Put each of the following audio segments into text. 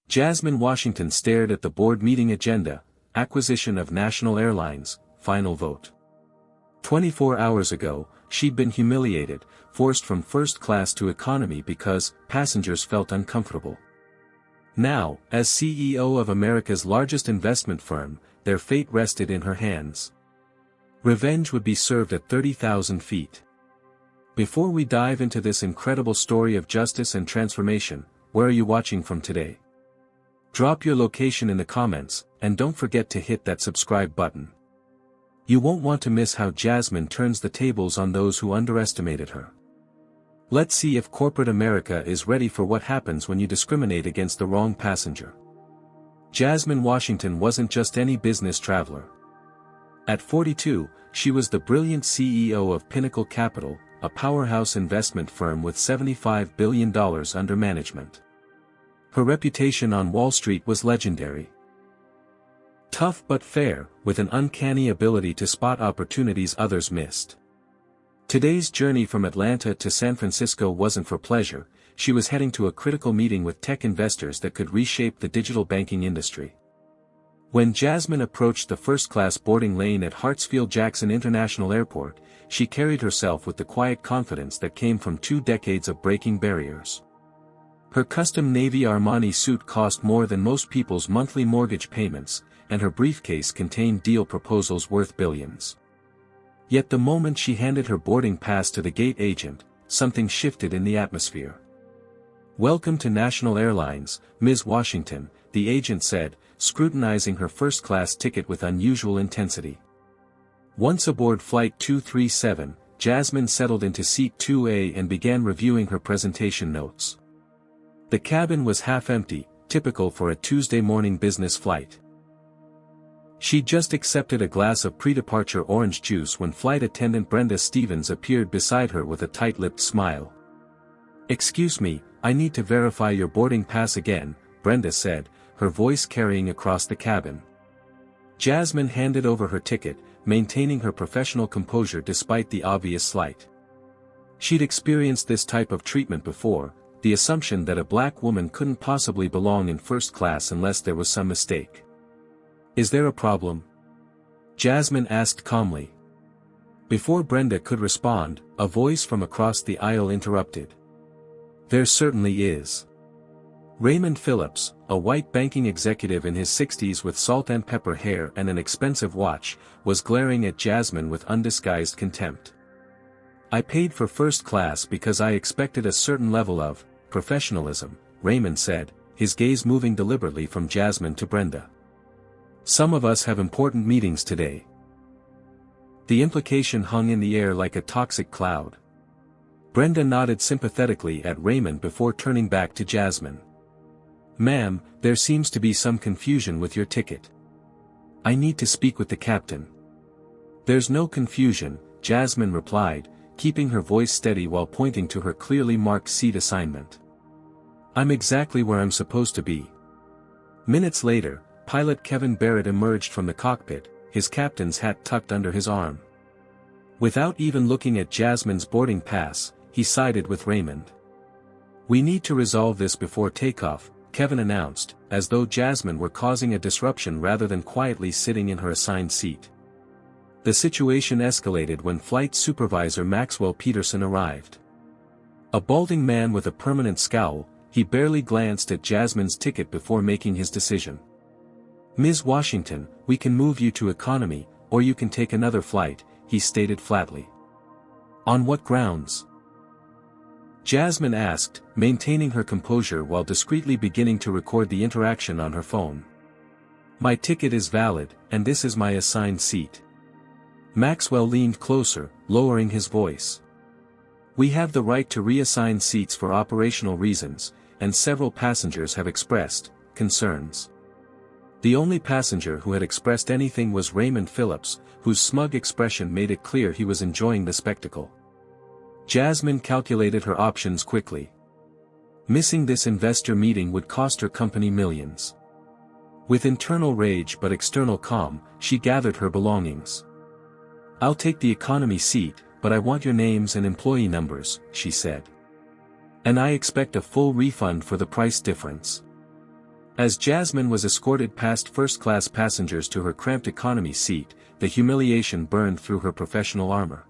Jasmine Washington stared at the board meeting agenda, acquisition of National Airlines, final vote. 24 hours ago, she'd been humiliated, forced from first class to economy because passengers felt uncomfortable. Now, as CEO of America's largest investment firm, their fate rested in her hands. Revenge would be served at 30,000 feet. Before we dive into this incredible story of justice and transformation, where are you watching from today? Drop your location in the comments, and don't forget to hit that subscribe button. You won't want to miss how Jasmine turns the tables on those who underestimated her. Let's see if corporate America is ready for what happens when you discriminate against the wrong passenger. Jasmine Washington wasn't just any business traveler. At 42, she was the brilliant CEO of Pinnacle Capital, a powerhouse investment firm with $75 billion under management. Her reputation on Wall Street was legendary. Tough but fair, with an uncanny ability to spot opportunities others missed. Today's journey from Atlanta to San Francisco wasn't for pleasure, she was heading to a critical meeting with tech investors that could reshape the digital banking industry. When Jasmine approached the first-class boarding lane at Hartsfield-Jackson International Airport, she carried herself with the quiet confidence that came from 2 decades of breaking barriers. Her custom Navy Armani suit cost more than most people's monthly mortgage payments, and her briefcase contained deal proposals worth billions. Yet the moment she handed her boarding pass to the gate agent, something shifted in the atmosphere. "Welcome to National Airlines, Ms. Washington," the agent said, scrutinizing her first-class ticket with unusual intensity. Once aboard Flight 237, Jasmine settled into Seat 2A and began reviewing her presentation notes. The cabin was half empty, typical for a Tuesday morning business flight. She'd just accepted a glass of pre-departure orange juice when flight attendant Brenda Stevens appeared beside her with a tight-lipped smile. "Excuse me, I need to verify your boarding pass again," Brenda said, her voice carrying across the cabin. Jasmine handed over her ticket, maintaining her professional composure despite the obvious slight. She'd experienced this type of treatment before, the assumption that a black woman couldn't possibly belong in first class unless there was some mistake. "Is there a problem?" Jasmine asked calmly. Before Brenda could respond, a voice from across the aisle interrupted. "There certainly is." Raymond Phillips, a white banking executive in his 60s with salt and pepper hair and an expensive watch, was glaring at Jasmine with undisguised contempt. "I paid for first class because I expected a certain level of professionalism," Raymond said, his gaze moving deliberately from Jasmine to Brenda. "Some of us have important meetings today." The implication hung in the air like a toxic cloud. Brenda nodded sympathetically at Raymond before turning back to Jasmine. "Ma'am, there seems to be some confusion with your ticket. I need to speak with the captain." "There's no confusion," Jasmine replied, keeping her voice steady while pointing to her clearly marked seat assignment. "I'm exactly where I'm supposed to be." Minutes later, pilot Kevin Barrett emerged from the cockpit, his captain's hat tucked under his arm. Without even looking at Jasmine's boarding pass, he sided with Raymond. "We need to resolve this before takeoff," Kevin announced, as though Jasmine were causing a disruption rather than quietly sitting in her assigned seat. The situation escalated when Flight Supervisor Maxwell Peterson arrived. A balding man with a permanent scowl, he barely glanced at Jasmine's ticket before making his decision. "Ms. Washington, we can move you to economy, or you can take another flight," he stated flatly. "On what grounds?" Jasmine asked, maintaining her composure while discreetly beginning to record the interaction on her phone. "My ticket is valid, and this is my assigned seat." Maxwell leaned closer, lowering his voice. "We have the right to reassign seats for operational reasons, and several passengers have expressed concerns." The only passenger who had expressed anything was Raymond Phillips, whose smug expression made it clear he was enjoying the spectacle. Jasmine calculated her options quickly. Missing this investor meeting would cost her company millions. With internal rage but external calm, she gathered her belongings. "I'll take the economy seat, but I want your names and employee numbers," she said. "And I expect a full refund for the price difference." As Jasmine was escorted past first-class passengers to her cramped economy seat, the humiliation burned through her professional armor.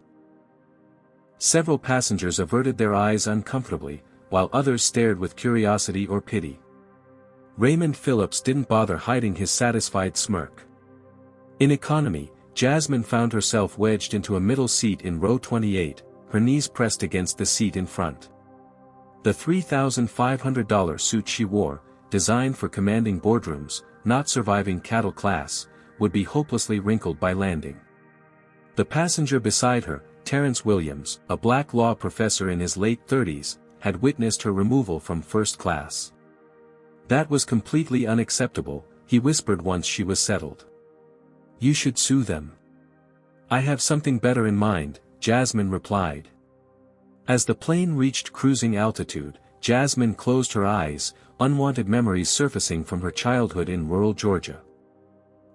Several passengers averted their eyes uncomfortably, while others stared with curiosity or pity. Raymond Phillips didn't bother hiding his satisfied smirk. In economy, Jasmine found herself wedged into a middle seat in row 28, her knees pressed against the seat in front. The $3,500 suit she wore, designed for commanding boardrooms, not surviving cattle class, would be hopelessly wrinkled by landing. The passenger beside her, Terrence Williams, a black law professor in his late 30s, had witnessed her removal from first class. "That was completely unacceptable," he whispered once she was settled. "You should sue them." "I have something better in mind," Jasmine replied. As the plane reached cruising altitude, Jasmine closed her eyes, unwanted memories surfacing from her childhood in rural Georgia.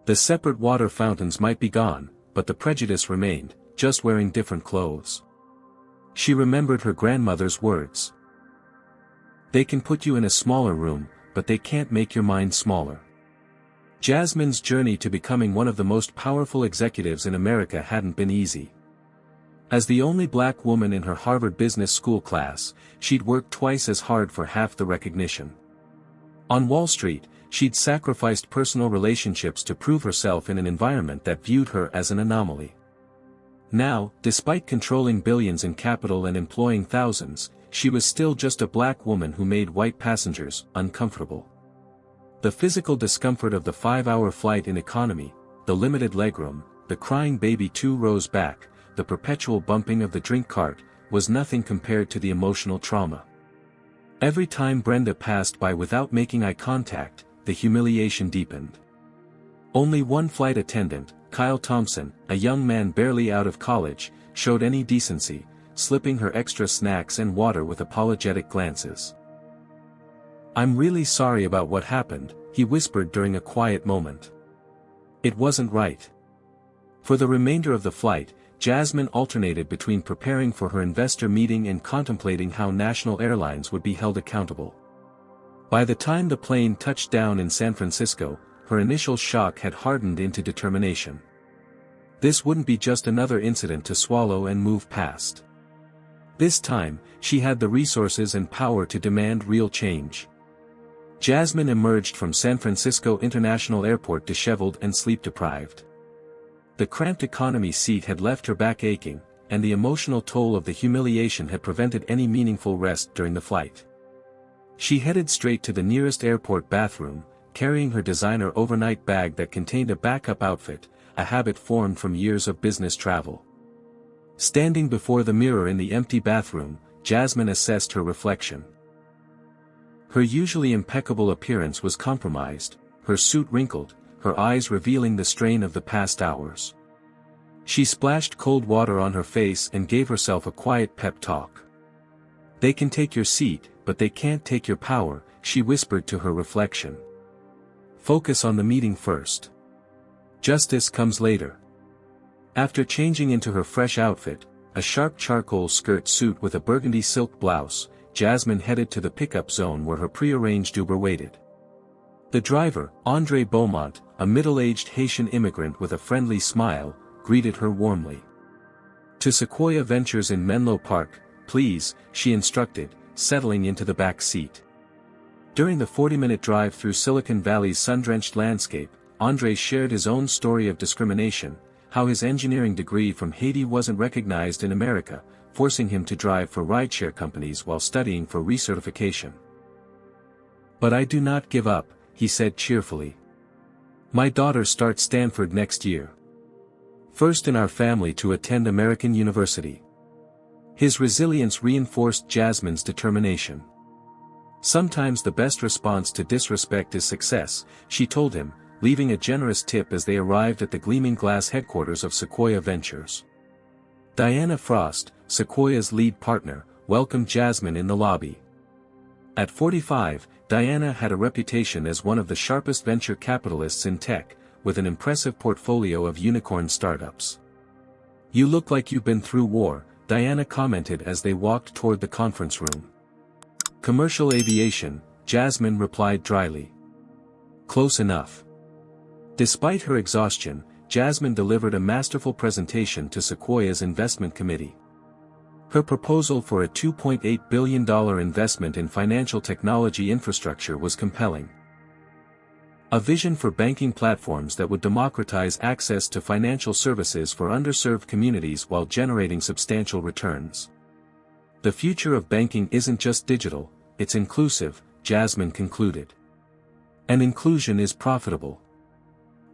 The separate water fountains might be gone, but the prejudice remained, just wearing different clothes. She remembered her grandmother's words. "They can put you in a smaller room, but they can't make your mind smaller." Jasmine's journey to becoming one of the most powerful executives in America hadn't been easy. As the only black woman in her Harvard Business School class, she'd worked twice as hard for half the recognition. On Wall Street, she'd sacrificed personal relationships to prove herself in an environment that viewed her as an anomaly. Now, despite controlling billions in capital and employing thousands, she was still just a black woman who made white passengers uncomfortable. The physical discomfort of the 5-hour flight in economy, the limited legroom, the crying baby 2 rows back, the perpetual bumping of the drink cart, was nothing compared to the emotional trauma. Every time Brenda passed by without making eye contact, the humiliation deepened. Only one flight attendant, Kyle Thompson, a young man barely out of college, showed any decency, slipping her extra snacks and water with apologetic glances. "I'm really sorry about what happened," he whispered during a quiet moment. "It wasn't right." For the remainder of the flight, Jasmine alternated between preparing for her investor meeting and contemplating how national airlines would be held accountable. By the time the plane touched down in San Francisco, her initial shock had hardened into determination. This wouldn't be just another incident to swallow and move past. This time, she had the resources and power to demand real change. Jasmine emerged from San Francisco International Airport disheveled and sleep-deprived. The cramped economy seat had left her back aching, and the emotional toll of the humiliation had prevented any meaningful rest during the flight. She headed straight to the nearest airport bathroom, carrying her designer overnight bag that contained a backup outfit, a habit formed from years of business travel. Standing before the mirror in the empty bathroom, Jasmine assessed her reflection. Her usually impeccable appearance was compromised, her suit wrinkled, her eyes revealing the strain of the past hours. She splashed cold water on her face and gave herself a quiet pep talk. "They can take your seat, but they can't take your power," she whispered to her reflection. "Focus on the meeting first. Justice comes later." After changing into her fresh outfit, a sharp charcoal skirt suit with a burgundy silk blouse, Jasmine headed to the pickup zone where her prearranged Uber waited. The driver, André Beaumont, a middle-aged Haitian immigrant with a friendly smile, greeted her warmly. "To Sequoia Ventures in Menlo Park, please," she instructed, settling into the back seat. During the 40-minute drive through Silicon Valley's sun-drenched landscape, André shared his own story of discrimination, how his engineering degree from Haiti wasn't recognized in America, forcing him to drive for rideshare companies while studying for recertification. "But I do not give up," he said cheerfully. "My daughter starts Stanford next year. First in our family to attend American University." His resilience reinforced Jasmine's determination. "Sometimes the best response to disrespect is success," she told him, leaving a generous tip as they arrived at the gleaming glass headquarters of Sequoia Ventures. Diana Frost, Sequoia's lead partner, welcomed Jasmine in the lobby. At 45, Diana had a reputation as one of the sharpest venture capitalists in tech, with an impressive portfolio of unicorn startups. "You look like you've been through war," Diana commented as they walked toward the conference room. "Commercial aviation," Jasmine replied dryly. Close enough. Despite her exhaustion, Jasmine delivered a masterful presentation to Sequoia's investment committee. Her proposal for a $2.8 billion investment in financial technology infrastructure was compelling. A vision for banking platforms that would democratize access to financial services for underserved communities while generating substantial returns. The future of banking isn't just digital, it's inclusive, Jasmine concluded. And inclusion is profitable.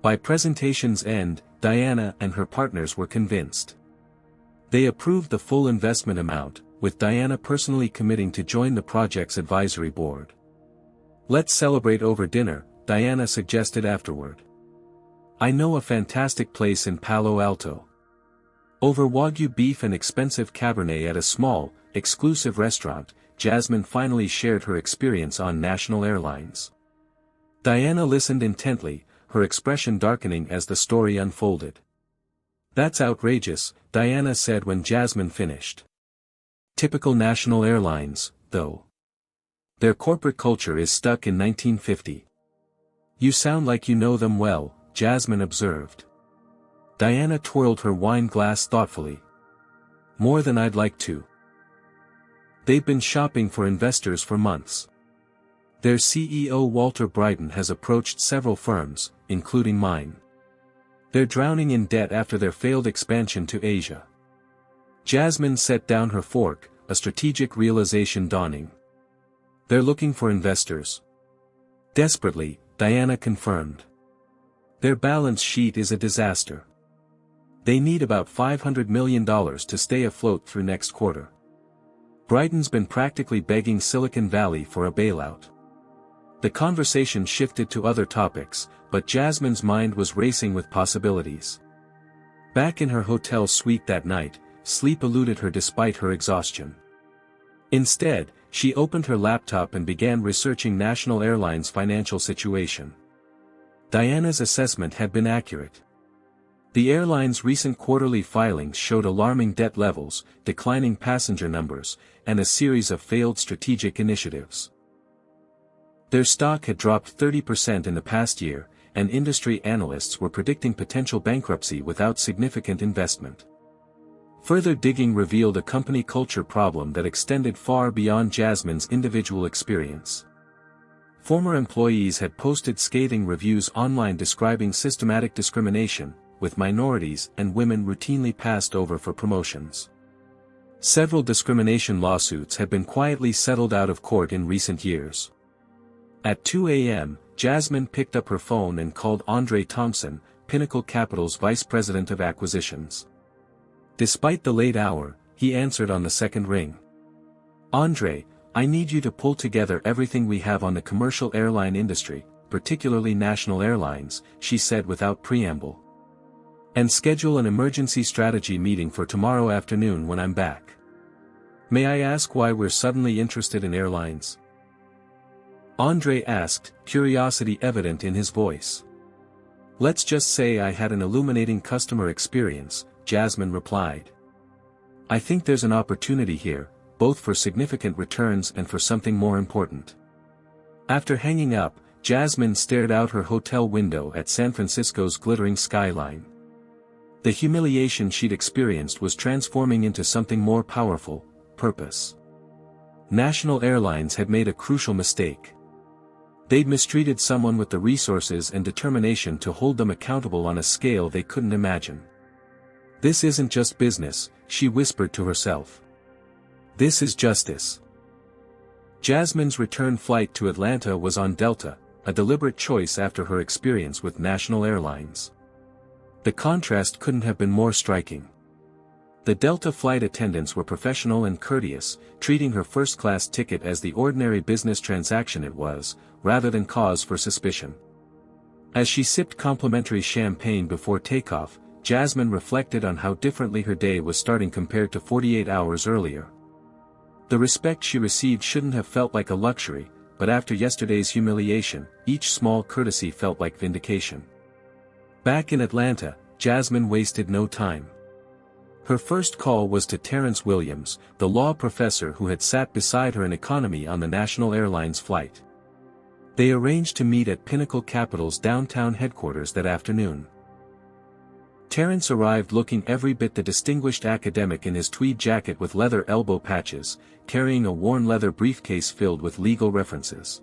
By presentation's end, Diana and her partners were convinced. They approved the full investment amount, with Diana personally committing to join the project's advisory board. "Let's celebrate over dinner," Diana suggested afterward. "I know a fantastic place in Palo Alto." Over Wagyu beef and expensive Cabernet at a small, exclusive restaurant, Jasmine finally shared her experience on national airlines. Diana listened intently, her expression darkening as the story unfolded. "That's outrageous," Diana said when Jasmine finished. "Typical national airlines, though. Their corporate culture is stuck in 1950. "You sound like you know them well," Jasmine observed. Diana twirled her wine glass thoughtfully. "More than I'd like to. They've been shopping for investors for months. Their CEO Walter Bryden has approached several firms, including mine. They're drowning in debt after their failed expansion to Asia." Jasmine set down her fork, a strategic realization dawning. "They're looking for investors." Desperately, Diana confirmed. "Their balance sheet is a disaster. They need about $500 million to stay afloat through next quarter. Bryden's been practically begging Silicon Valley for a bailout." The conversation shifted to other topics, but Jasmine's mind was racing with possibilities. Back in her hotel suite that night, sleep eluded her despite her exhaustion. Instead, she opened her laptop and began researching National Airlines' financial situation. Diana's assessment had been accurate. The airline's recent quarterly filings showed alarming debt levels, declining passenger numbers, and a series of failed strategic initiatives. Their stock had dropped 30% in the past year, and industry analysts were predicting potential bankruptcy without significant investment. Further digging revealed a company culture problem that extended far beyond Jasmine's individual experience. Former employees had posted scathing reviews online describing systematic discrimination, with minorities and women routinely passed over for promotions. Several discrimination lawsuits had been quietly settled out of court in recent years. At 2 a.m., Jasmine picked up her phone and called Andre Thompson, Pinnacle Capital's vice president of acquisitions. Despite the late hour, he answered on the second ring. "Andre, I need you to pull together everything we have on the commercial airline industry, particularly national airlines," she said without preamble. "And schedule an emergency strategy meeting for tomorrow afternoon when I'm back." "May I ask why we're suddenly interested in airlines?" Andre asked, curiosity evident in his voice. "Let's just say I had an illuminating customer experience," Jasmine replied. "I think there's an opportunity here, both for significant returns and for something more important." After hanging up, Jasmine stared out her hotel window at San Francisco's glittering skyline. The humiliation she'd experienced was transforming into something more powerful: purpose. National Airlines had made a crucial mistake. They'd mistreated someone with the resources and determination to hold them accountable on a scale they couldn't imagine. "This isn't just business," she whispered to herself. "This is justice." Jasmine's return flight to Atlanta was on Delta, a deliberate choice after her experience with National Airlines. The contrast couldn't have been more striking. The Delta flight attendants were professional and courteous, treating her first-class ticket as the ordinary business transaction it was, rather than cause for suspicion. As she sipped complimentary champagne before takeoff, Jasmine reflected on how differently her day was starting compared to 48 hours earlier. The respect she received shouldn't have felt like a luxury, but after yesterday's humiliation, each small courtesy felt like vindication. Back in Atlanta, Jasmine wasted no time. Her first call was to Terrence Williams, the law professor who had sat beside her in economy on the National Airlines flight. They arranged to meet at Pinnacle Capital's downtown headquarters that afternoon. Terence arrived looking every bit the distinguished academic in his tweed jacket with leather elbow patches, carrying a worn leather briefcase filled with legal references.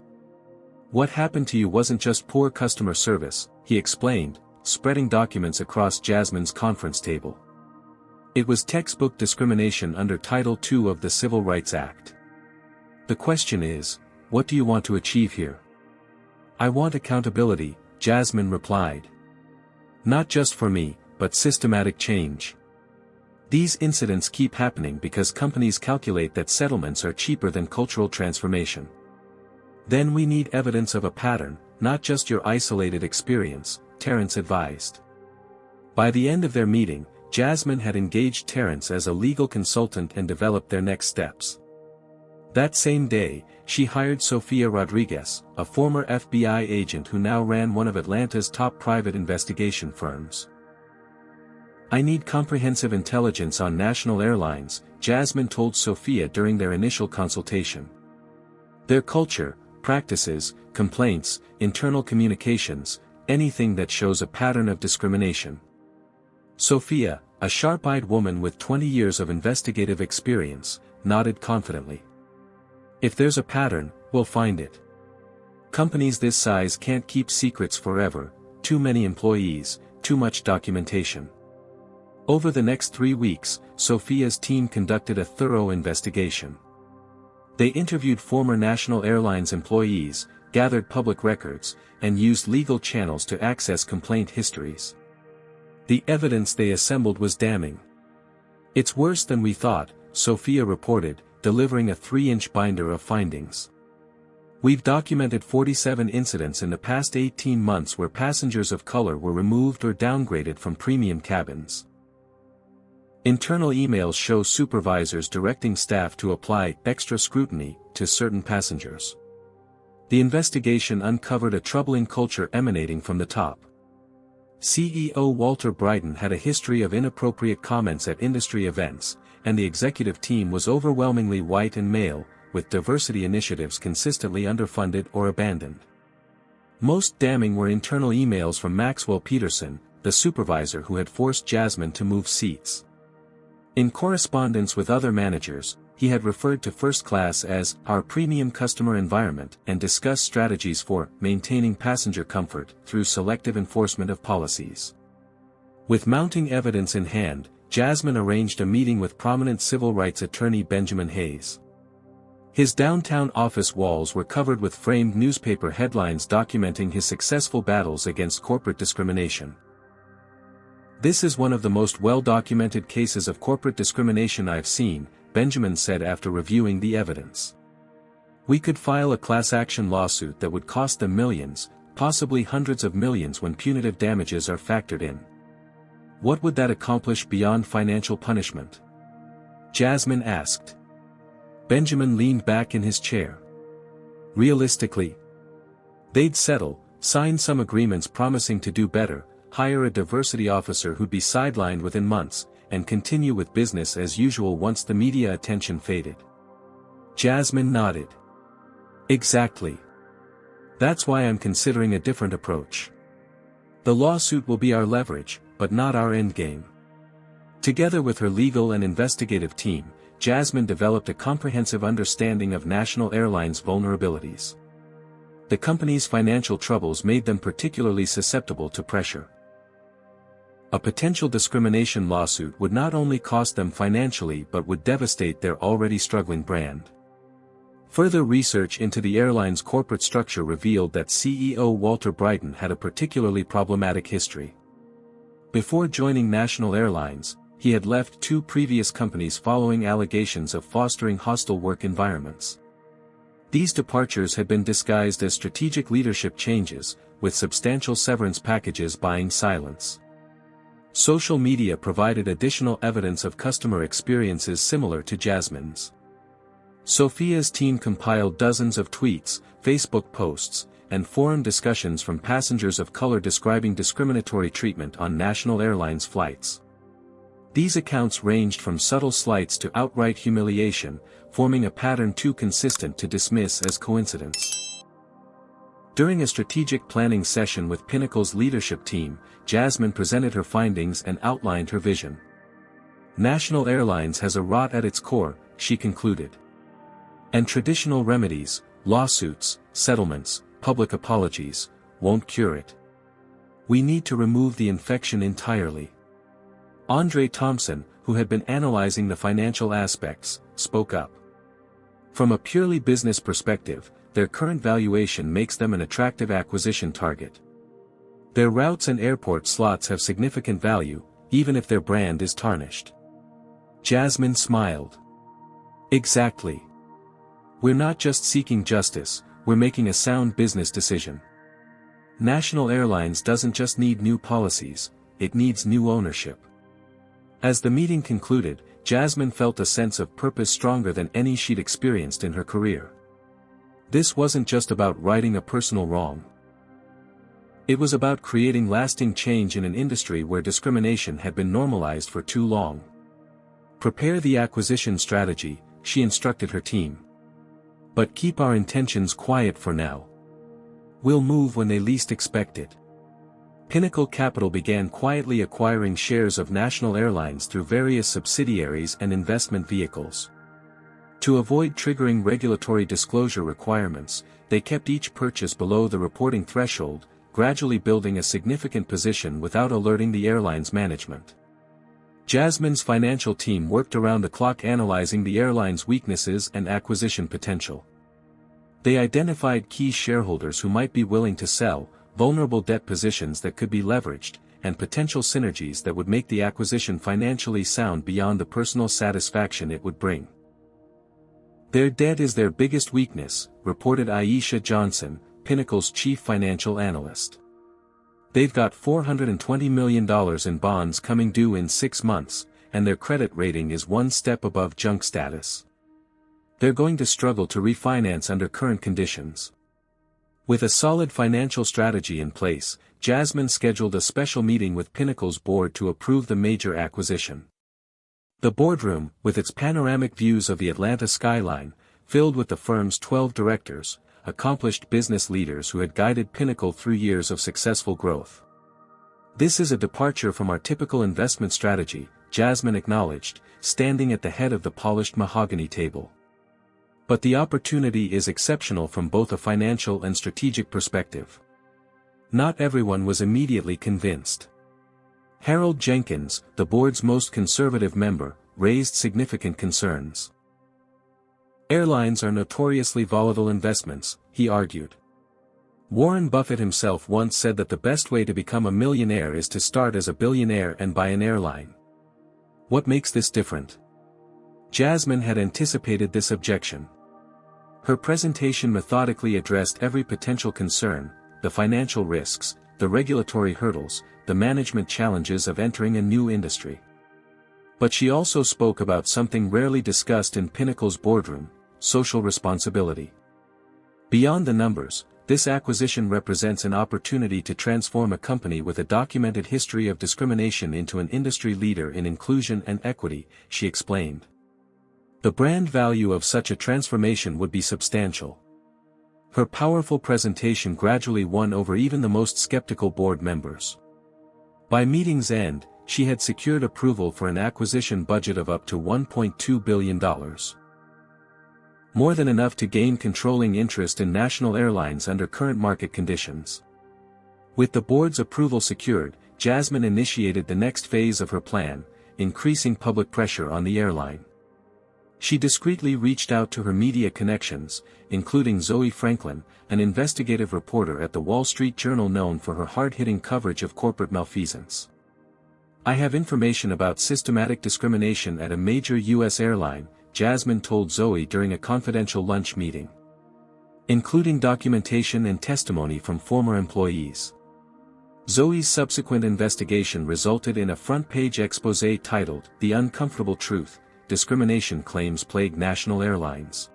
"What happened to you wasn't just poor customer service," he explained, spreading documents across Jasmine's conference table. "It was textbook discrimination under Title II of the Civil Rights Act. The question is, what do you want to achieve here?" "I want accountability," Jasmine replied. "Not just for me, but systematic change. These incidents keep happening because companies calculate that settlements are cheaper than cultural transformation. Then we need evidence of a pattern, not just your isolated experience," Terence advised. By the end of their meeting, Jasmine had engaged Terence as a legal consultant and developed their next steps. That same day, she hired Sofia Rodriguez, a former FBI agent who now ran one of Atlanta's top private investigation firms. "I need comprehensive intelligence on national airlines," Jasmine told Sofia during their initial consultation. "Their culture, practices, complaints, internal communications, anything that shows a pattern of discrimination." Sofia, a sharp-eyed woman with 20 years of investigative experience, nodded confidently. "If there's a pattern, we'll find it. Companies this size can't keep secrets forever, too many employees, too much documentation." Over the next 3 weeks, Sofia's team conducted a thorough investigation. They interviewed former National Airlines employees, gathered public records, and used legal channels to access complaint histories. The evidence they assembled was damning. "It's worse than we thought," Sofia reported, delivering a 3-inch binder of findings. "We've documented 47 incidents in the past 18 months where passengers of color were removed or downgraded from premium cabins. Internal emails show supervisors directing staff to apply extra scrutiny to certain passengers. The investigation uncovered a troubling culture emanating from the top. CEO Walter Bryden had a history of inappropriate comments at industry events, and the executive team was overwhelmingly white and male, with diversity initiatives consistently underfunded or abandoned. Most damning were internal emails from Maxwell Peterson, the supervisor who had forced Jasmine to move seats. In correspondence with other managers, he had referred to first class as our premium customer environment and discussed strategies for maintaining passenger comfort through selective enforcement of policies. With mounting evidence in hand, Jasmine arranged a meeting with prominent civil rights attorney Benjamin Hayes. His downtown office walls were covered with framed newspaper headlines documenting his successful battles against corporate discrimination. "This is one of the most well-documented cases of corporate discrimination I've seen," Benjamin said after reviewing the evidence. "We could file a class action lawsuit that would cost them millions, possibly hundreds of millions when punitive damages are factored in. What would that accomplish beyond financial punishment?" Jasmine asked. Benjamin leaned back in his chair. "Realistically, they'd settle, sign some agreements promising to do better, hire a diversity officer who'd be sidelined within months, and continue with business as usual once the media attention faded." Jasmine nodded. "Exactly. That's why I'm considering a different approach. The lawsuit will be our leverage, but not our endgame." Together with her legal and investigative team, Jasmine developed a comprehensive understanding of National Airlines' vulnerabilities. The company's financial troubles made them particularly susceptible to pressure. A potential discrimination lawsuit would not only cost them financially but would devastate their already struggling brand. Further research into the airline's corporate structure revealed that CEO Walter Bryden had a particularly problematic history. Before joining National Airlines, he had left 2 previous companies following allegations of fostering hostile work environments. These departures had been disguised as strategic leadership changes, with substantial severance packages buying silence. Social media provided additional evidence of customer experiences similar to Jasmine's. Sofia's team compiled dozens of tweets, Facebook posts, and forum discussions from passengers of color describing discriminatory treatment on National Airlines flights. These accounts ranged from subtle slights to outright humiliation, forming a pattern too consistent to dismiss as coincidence. During a strategic planning session with Pinnacle's leadership team, Jasmine presented her findings and outlined her vision. National Airlines has a rot at its core, she concluded. And traditional remedies, lawsuits, settlements, public apologies, won't cure it. We need to remove the infection entirely. Andre Thompson, who had been analyzing the financial aspects, spoke up. From a purely business perspective, their current valuation makes them an attractive acquisition target. Their routes and airport slots have significant value, even if their brand is tarnished. Jasmine smiled. Exactly. We're not just seeking justice, we're making a sound business decision. National Airlines doesn't just need new policies, it needs new ownership. As the meeting concluded, Jasmine felt a sense of purpose stronger than any she'd experienced in her career. This wasn't just about righting a personal wrong. It was about creating lasting change in an industry where discrimination had been normalized for too long. Prepare the acquisition strategy, she instructed her team. But keep our intentions quiet for now. We'll move when they least expect it. Pinnacle Capital began quietly acquiring shares of National Airlines through various subsidiaries and investment vehicles. To avoid triggering regulatory disclosure requirements, they kept each purchase below the reporting threshold, gradually building a significant position without alerting the airline's management. Jasmine's financial team worked around the clock analyzing the airline's weaknesses and acquisition potential. They identified key shareholders who might be willing to sell, vulnerable debt positions that could be leveraged, and potential synergies that would make the acquisition financially sound beyond the personal satisfaction it would bring. Their debt is their biggest weakness, reported Aisha Johnson, Pinnacle's chief financial analyst. They've got $420 million in bonds coming due in 6 months, and their credit rating is one step above junk status. They're going to struggle to refinance under current conditions. With a solid financial strategy in place, Jasmine scheduled a special meeting with Pinnacle's board to approve the major acquisition. The boardroom, with its panoramic views of the Atlanta skyline, filled with the firm's 12 directors, accomplished business leaders who had guided Pinnacle through years of successful growth. This is a departure from our typical investment strategy, Jasmine acknowledged, standing at the head of the polished mahogany table. But the opportunity is exceptional from both a financial and strategic perspective. Not everyone was immediately convinced. Harold Jenkins, the board's most conservative member, raised significant concerns. Airlines are notoriously volatile investments, he argued. Warren Buffett himself once said that the best way to become a millionaire is to start as a billionaire and buy an airline. What makes this different? Jasmine had anticipated this objection. Her presentation methodically addressed every potential concern, the financial risks, the regulatory hurdles, the management challenges of entering a new industry. But she also spoke about something rarely discussed in Pinnacle's boardroom, social responsibility. Beyond the numbers, this acquisition represents an opportunity to transform a company with a documented history of discrimination into an industry leader in inclusion and equity, she explained. The brand value of such a transformation would be substantial. Her powerful presentation gradually won over even the most skeptical board members. By meeting's end, she had secured approval for an acquisition budget of up to $1.2 billion. More than enough to gain controlling interest in National Airlines under current market conditions. With the board's approval secured, Jasmine initiated the next phase of her plan, increasing public pressure on the airline. She discreetly reached out to her media connections, including Zoe Franklin, an investigative reporter at the Wall Street Journal known for her hard-hitting coverage of corporate malfeasance. I have information about systematic discrimination at a major U.S. airline, Jasmine told Zoe during a confidential lunch meeting. Including documentation and testimony from former employees. Zoe's subsequent investigation resulted in a front-page exposé titled, "The Uncomfortable Truth, Discrimination Claims Plague National Airlines."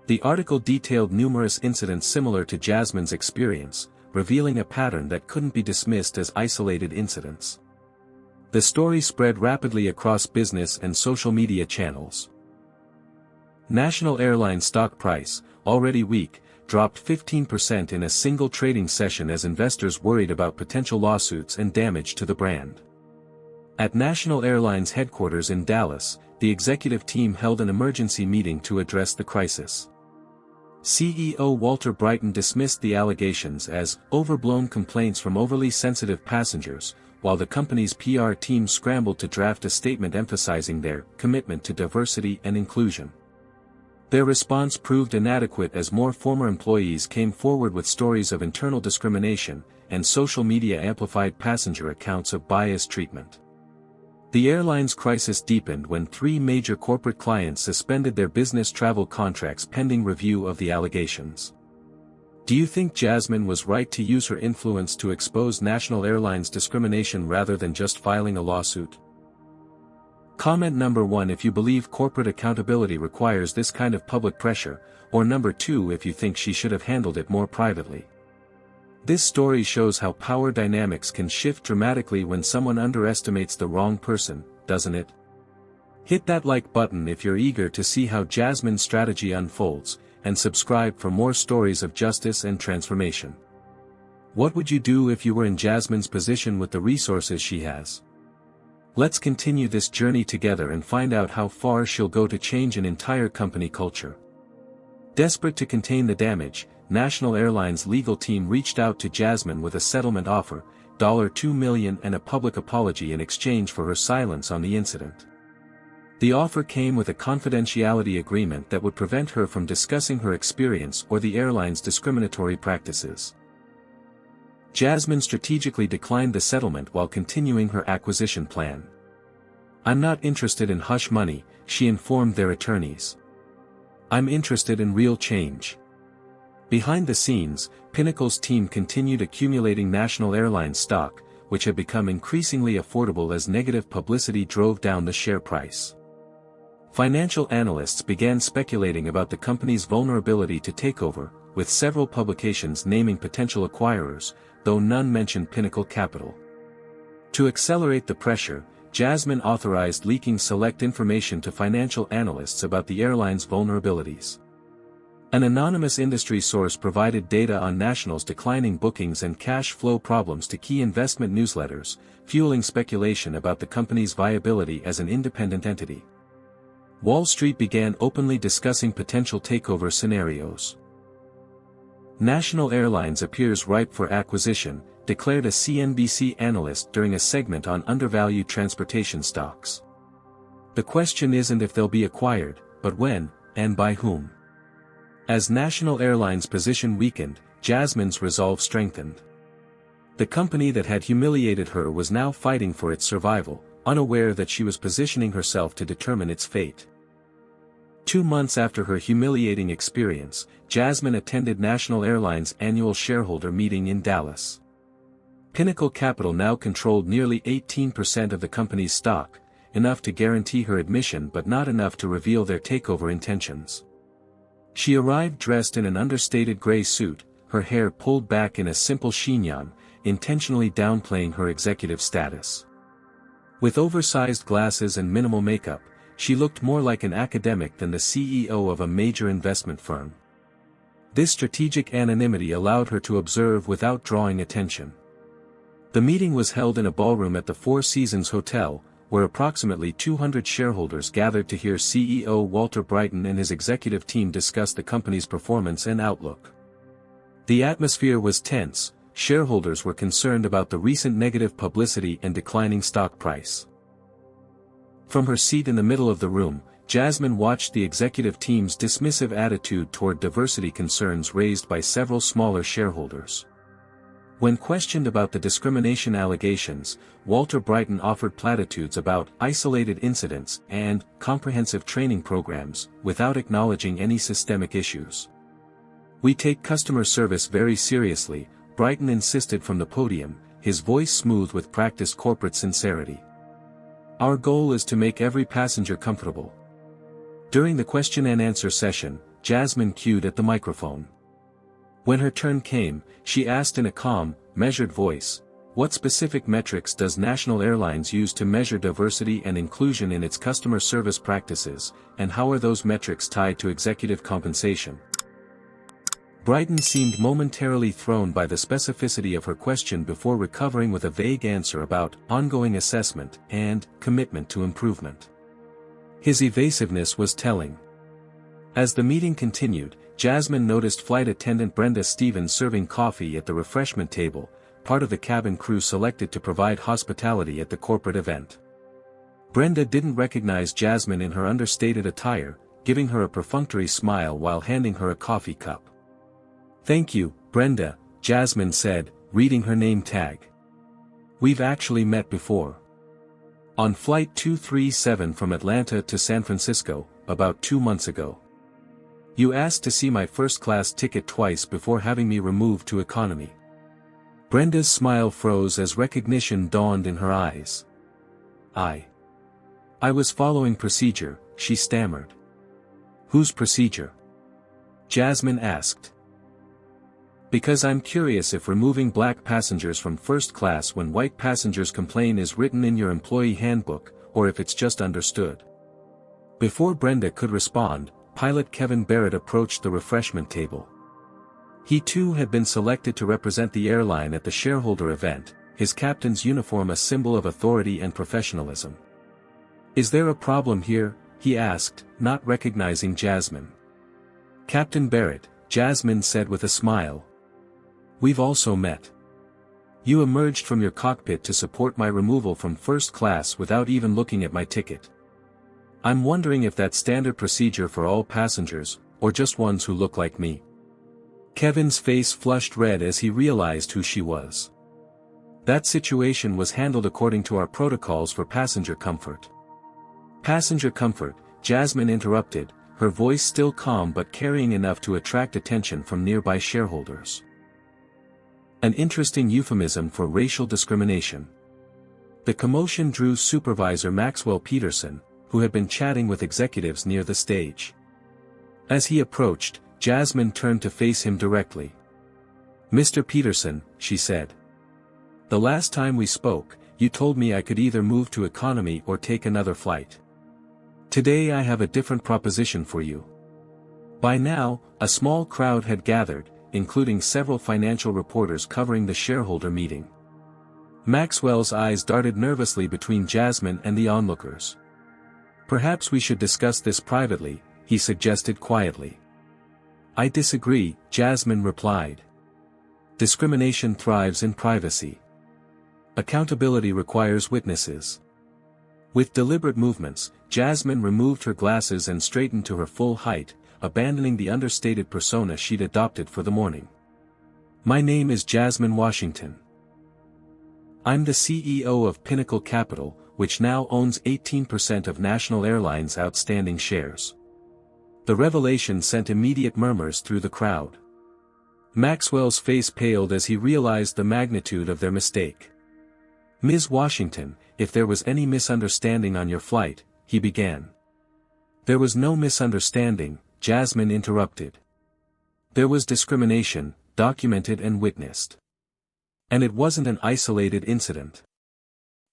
The article detailed numerous incidents similar to Jasmine's experience, revealing a pattern that couldn't be dismissed as isolated incidents. The story spread rapidly across business and social media channels. National Airlines stock price, already weak, dropped 15% in a single trading session as investors worried about potential lawsuits and damage to the brand. At National Airlines headquarters in Dallas, the executive team held an emergency meeting to address the crisis. CEO Walter Brighton dismissed the allegations as overblown complaints from overly sensitive passengers, while the company's PR team scrambled to draft a statement emphasizing their commitment to diversity and inclusion. Their response proved inadequate as more former employees came forward with stories of internal discrimination, and social media amplified passenger accounts of biased treatment. The airline's crisis deepened when 3 major corporate clients suspended their business travel contracts pending review of the allegations. Do you think Jasmine was right to use her influence to expose National Airlines discrimination rather than just filing a lawsuit? Comment number 1 if you believe corporate accountability requires this kind of public pressure, or number 2 if you think she should have handled it more privately. This story shows how power dynamics can shift dramatically when someone underestimates the wrong person, doesn't it? Hit that like button if you're eager to see how Jasmine's strategy unfolds, and subscribe for more stories of justice and transformation. What would you do if you were in Jasmine's position with the resources she has? Let's continue this journey together and find out how far she'll go to change an entire company culture. Desperate to contain the damage, National Airlines' legal team reached out to Jasmine with a settlement offer, $2 million and a public apology in exchange for her silence on the incident. The offer came with a confidentiality agreement that would prevent her from discussing her experience or the airline's discriminatory practices. Jasmine strategically declined the settlement while continuing her acquisition plan. "I'm not interested in hush money," she informed their attorneys. "I'm interested in real change." Behind the scenes, Pinnacle's team continued accumulating National Airlines stock, which had become increasingly affordable as negative publicity drove down the share price. Financial analysts began speculating about the company's vulnerability to takeover, with several publications naming potential acquirers, though none mentioned Pinnacle Capital. To accelerate the pressure, Jasmine authorized leaking select information to financial analysts about the airline's vulnerabilities. An anonymous industry source provided data on National's declining bookings and cash flow problems to key investment newsletters, fueling speculation about the company's viability as an independent entity. Wall Street began openly discussing potential takeover scenarios. National Airlines appears ripe for acquisition, declared a CNBC analyst during a segment on undervalued transportation stocks. The question isn't if they'll be acquired, but when, and by whom. As National Airlines' position weakened, Jasmine's resolve strengthened. The company that had humiliated her was now fighting for its survival, unaware that she was positioning herself to determine its fate. 2 months after her humiliating experience, Jasmine attended National Airlines' annual shareholder meeting in Dallas. Pinnacle Capital now controlled nearly 18% of the company's stock, enough to guarantee her admission but not enough to reveal their takeover intentions. She arrived dressed in an understated gray suit, her hair pulled back in a simple chignon, intentionally downplaying her executive status. With oversized glasses and minimal makeup, she looked more like an academic than the CEO of a major investment firm. This strategic anonymity allowed her to observe without drawing attention. The meeting was held in a ballroom at the Four Seasons Hotel, where approximately 200 shareholders gathered to hear CEO Walter Brighton and his executive team discuss the company's performance and outlook. The atmosphere was tense. Shareholders were concerned about the recent negative publicity and declining stock price. From her seat in the middle of the room, Jasmine watched the executive team's dismissive attitude toward diversity concerns raised by several smaller shareholders. When questioned about the discrimination allegations, Walter Brighton offered platitudes about isolated incidents and comprehensive training programs, without acknowledging any systemic issues. "We take customer service very seriously," Brighton insisted from the podium, his voice smooth with practiced corporate sincerity. "Our goal is to make every passenger comfortable." During the question and answer session, Jasmine cued at the microphone. When her turn came, she asked in a calm, measured voice, "What specific metrics does National Airlines use to measure diversity and inclusion in its customer service practices, and how are those metrics tied to executive compensation?" Brighton seemed momentarily thrown by the specificity of her question before recovering with a vague answer about ongoing assessment and commitment to improvement. His evasiveness was telling. As the meeting continued, Jasmine noticed flight attendant Brenda Stevens serving coffee at the refreshment table, part of the cabin crew selected to provide hospitality at the corporate event. Brenda didn't recognize Jasmine in her understated attire, giving her a perfunctory smile while handing her a coffee cup. "Thank you, Brenda," Jasmine said, reading her name tag. "We've actually met before. On Flight 237 from Atlanta to San Francisco, about 2 months ago. You asked to see my first-class ticket twice before having me removed to economy." Brenda's smile froze as recognition dawned in her eyes. I was following procedure," she stammered. "Whose procedure?" Jasmine asked. "Because I'm curious if removing black passengers from first class when white passengers complain is written in your employee handbook, or if it's just understood." Before Brenda could respond, pilot Kevin Barrett approached the refreshment table. He too had been selected to represent the airline at the shareholder event, his captain's uniform a symbol of authority and professionalism. "Is there a problem here?" he asked, not recognizing Jasmine. "Captain Barrett," Jasmine said with a smile. "We've also met. You emerged from your cockpit to support my removal from first class without even looking at my ticket. I'm wondering if that's standard procedure for all passengers, or just ones who look like me." Kevin's face flushed red as he realized who she was. "That situation was handled according to our protocols for passenger comfort." "Passenger comfort," Jasmine interrupted, her voice still calm but carrying enough to attract attention from nearby shareholders. An interesting euphemism for racial discrimination. The commotion drew Supervisor Maxwell Peterson, who had been chatting with executives near the stage. As he approached, Jasmine turned to face him directly. "Mr. Peterson," she said. "The last time we spoke, you told me I could either move to economy or take another flight. Today I have a different proposition for you." By now, a small crowd had gathered, including several financial reporters covering the shareholder meeting. Maxwell's eyes darted nervously between Jasmine and the onlookers. "Perhaps we should discuss this privately," he suggested quietly. "I disagree," Jasmine replied. "Discrimination thrives in privacy. Accountability requires witnesses." With deliberate movements, Jasmine removed her glasses and straightened to her full height, abandoning the understated persona she'd adopted for the morning. "My name is Jasmine Washington. I'm the CEO of Pinnacle Capital, which now owns 18% of National Airline's outstanding shares." The revelation sent immediate murmurs through the crowd. Maxwell's face paled as he realized the magnitude of their mistake. "Ms. Washington, if there was any misunderstanding on your flight," he began. "There was no misunderstanding," Jasmine interrupted. "There was discrimination, documented and witnessed. And it wasn't an isolated incident."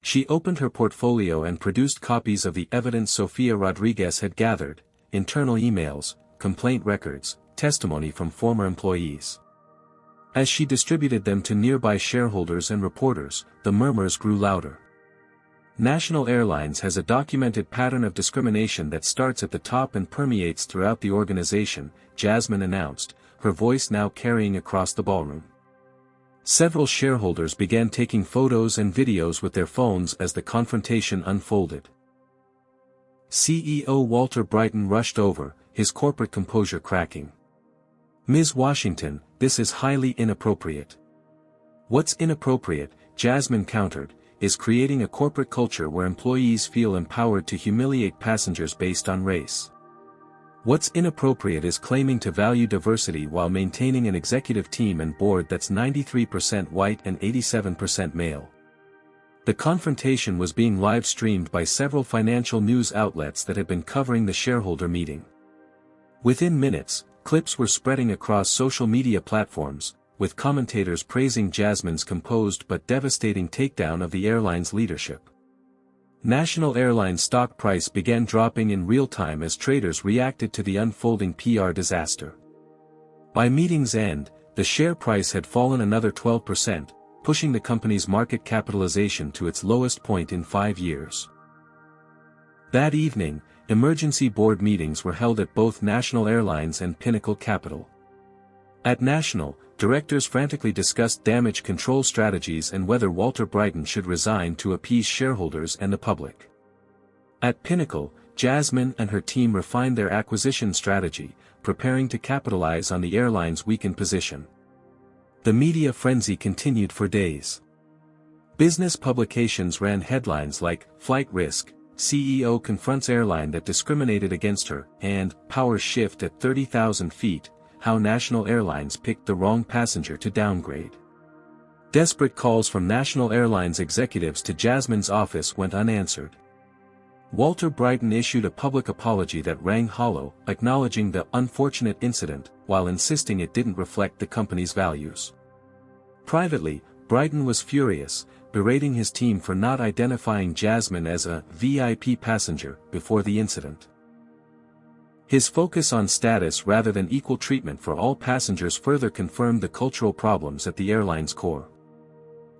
She opened her portfolio and produced copies of the evidence Sofia Rodriguez had gathered, internal emails, complaint records, testimony from former employees. As she distributed them to nearby shareholders and reporters, the murmurs grew louder. National Airlines has a documented pattern of discrimination that starts at the top and permeates throughout the organization, Jasmine announced, her voice now carrying across the ballroom. Several shareholders began taking photos and videos with their phones as the confrontation unfolded. CEO Walter Brighton rushed over, his corporate composure cracking. "Ms. Washington, this is highly inappropriate." "What's inappropriate," Jasmine countered, "is creating a corporate culture where employees feel empowered to humiliate passengers based on race. What's inappropriate is claiming to value diversity while maintaining an executive team and board that's 93% white and 87% male." The confrontation was being live-streamed by several financial news outlets that had been covering the shareholder meeting. Within minutes, clips were spreading across social media platforms, with commentators praising Jasmine's composed but devastating takedown of the airline's leadership. National Airlines stock price began dropping in real time as traders reacted to the unfolding PR disaster. By meeting's end, the share price had fallen another 12%, pushing the company's market capitalization to its lowest point in 5 years. That evening, emergency board meetings were held at both National Airlines and Pinnacle Capital. At National, directors frantically discussed damage control strategies and whether Walter Brighton should resign to appease shareholders and the public. At Pinnacle, Jasmine and her team refined their acquisition strategy, preparing to capitalize on the airline's weakened position. The media frenzy continued for days. Business publications ran headlines like, "Flight Risk, CEO Confronts Airline That Discriminated Against Her," and "Power Shift at 30,000 Feet, How National Airlines Picked the Wrong Passenger to Downgrade." Desperate calls from National Airlines executives to Jasmine's office went unanswered. Walter Brighton issued a public apology that rang hollow, acknowledging the unfortunate incident, while insisting it didn't reflect the company's values. Privately, Brighton was furious, berating his team for not identifying Jasmine as a VIP passenger before the incident. His focus on status rather than equal treatment for all passengers further confirmed the cultural problems at the airline's core.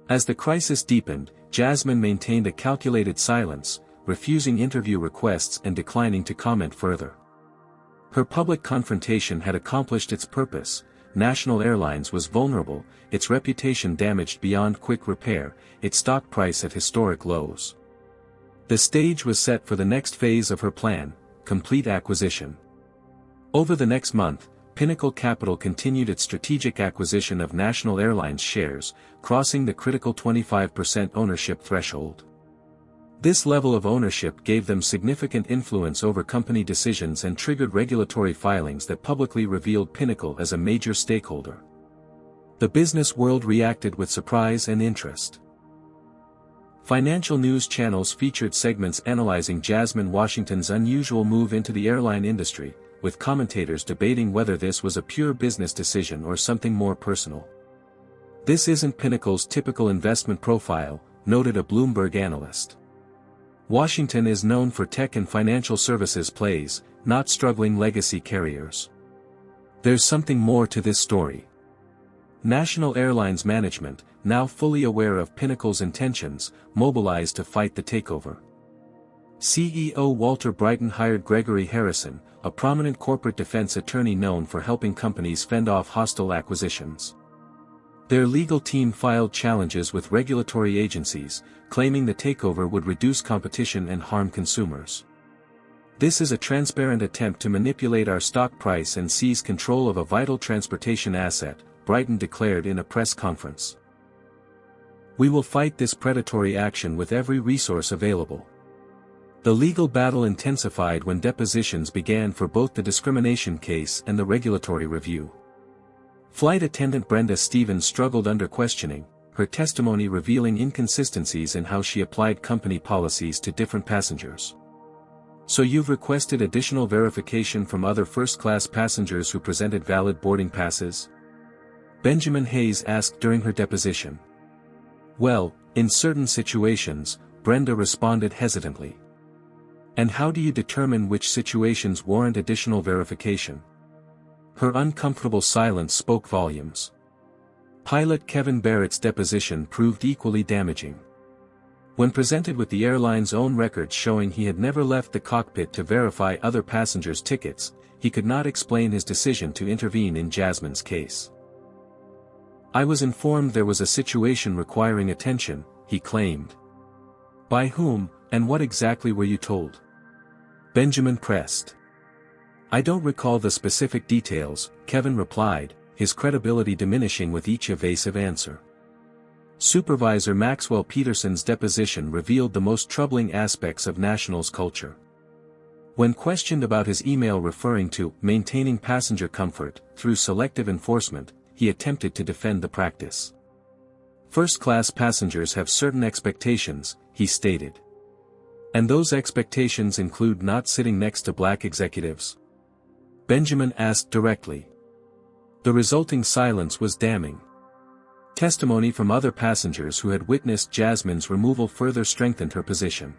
As the crisis deepened, Jasmine maintained a calculated silence, refusing interview requests and declining to comment further. Her public confrontation had accomplished its purpose. National Airlines was vulnerable, its reputation damaged beyond quick repair, its stock price at historic lows. The stage was set for the next phase of her plan, complete acquisition. Over the next month, Pinnacle Capital continued its strategic acquisition of National Airlines shares, crossing the critical 25% ownership threshold. This level of ownership gave them significant influence over company decisions and triggered regulatory filings that publicly revealed Pinnacle as a major stakeholder. The business world reacted with surprise and interest. Financial news channels featured segments analyzing Jasmine Washington's unusual move into the airline industry, with commentators debating whether this was a pure business decision or something more personal. "This isn't Pinnacle's typical investment profile," noted a Bloomberg analyst. "Washington is known for tech and financial services plays, not struggling legacy carriers. There's something more to this story." National Airlines management, now fully aware of Pinnacle's intentions, mobilized to fight the takeover. CEO Walter Brighton hired Gregory Harrison, a prominent corporate defense attorney known for helping companies fend off hostile acquisitions. Their legal team filed challenges with regulatory agencies, claiming the takeover would reduce competition and harm consumers. "This is a transparent attempt to manipulate our stock price and seize control of a vital transportation asset," Brighton declared in a press conference. "We will fight this predatory action with every resource available." The legal battle intensified when depositions began for both the discrimination case and the regulatory review. Flight attendant Brenda Stevens struggled under questioning, her testimony revealing inconsistencies in how she applied company policies to different passengers. "So you've requested additional verification from other first-class passengers who presented valid boarding passes?" Benjamin Hayes asked during her deposition. "Well, in certain situations," Brenda responded hesitantly. "And how do you determine which situations warrant additional verification?" Her uncomfortable silence spoke volumes. Pilot Kevin Barrett's deposition proved equally damaging. When presented with the airline's own records showing he had never left the cockpit to verify other passengers' tickets, he could not explain his decision to intervene in Jasmine's case. "I was informed there was a situation requiring attention," he claimed. "By whom, and what exactly were you told?" Benjamin pressed. "I don't recall the specific details," Kevin replied, his credibility diminishing with each evasive answer. Supervisor Maxwell Peterson's deposition revealed the most troubling aspects of National's culture. When questioned about his email referring to maintaining passenger comfort through selective enforcement, he attempted to defend the practice. "First-class passengers have certain expectations," he stated. "And those expectations include not sitting next to black executives?" Benjamin asked directly. The resulting silence was damning. Testimony from other passengers who had witnessed Jasmine's removal further strengthened her position.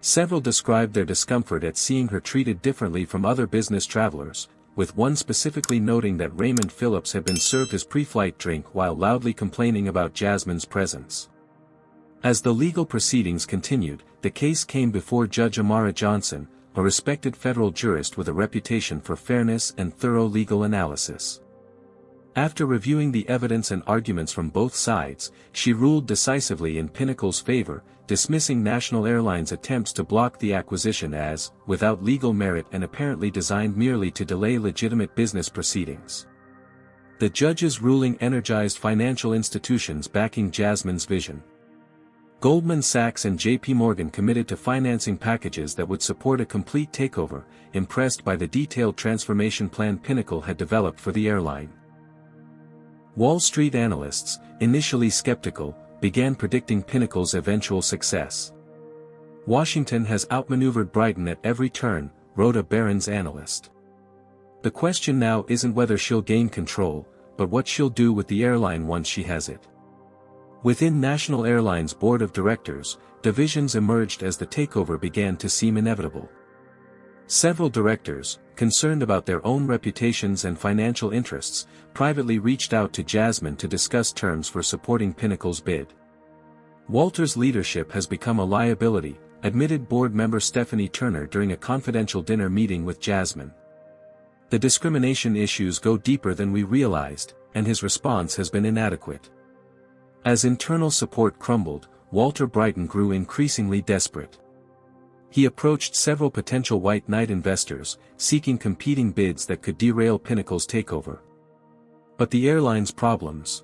Several described their discomfort at seeing her treated differently from other business travelers, with one specifically noting that Raymond Phillips had been served his pre-flight drink while loudly complaining about Jasmine's presence. As the legal proceedings continued, the case came before Judge Amara Johnson, a respected federal jurist with a reputation for fairness and thorough legal analysis. After reviewing the evidence and arguments from both sides, she ruled decisively in Pinnacle's favor, dismissing National Airlines' attempts to block the acquisition as, without legal merit and apparently designed merely to delay legitimate business proceedings. The judge's ruling energized financial institutions backing Jasmine's vision. Goldman Sachs and J.P. Morgan committed to financing packages that would support a complete takeover, impressed by the detailed transformation plan Pinnacle had developed for the airline. Wall Street analysts, initially skeptical, began predicting Pinnacle's eventual success. "Washington has outmaneuvered Brighton at every turn," wrote a Barron's analyst. "The question now isn't whether she'll gain control, but what she'll do with the airline once she has it." Within National Airlines' board of directors, divisions emerged as the takeover began to seem inevitable. Several directors, concerned about their own reputations and financial interests, privately reached out to Jasmine to discuss terms for supporting Pinnacle's bid. "Walter's leadership has become a liability," admitted board member Stephanie Turner during a confidential dinner meeting with Jasmine. "The discrimination issues go deeper than we realized, and his response has been inadequate." As internal support crumbled, Walter Brighton grew increasingly desperate. He approached several potential white knight investors, seeking competing bids that could derail Pinnacle's takeover. But the airline's problems,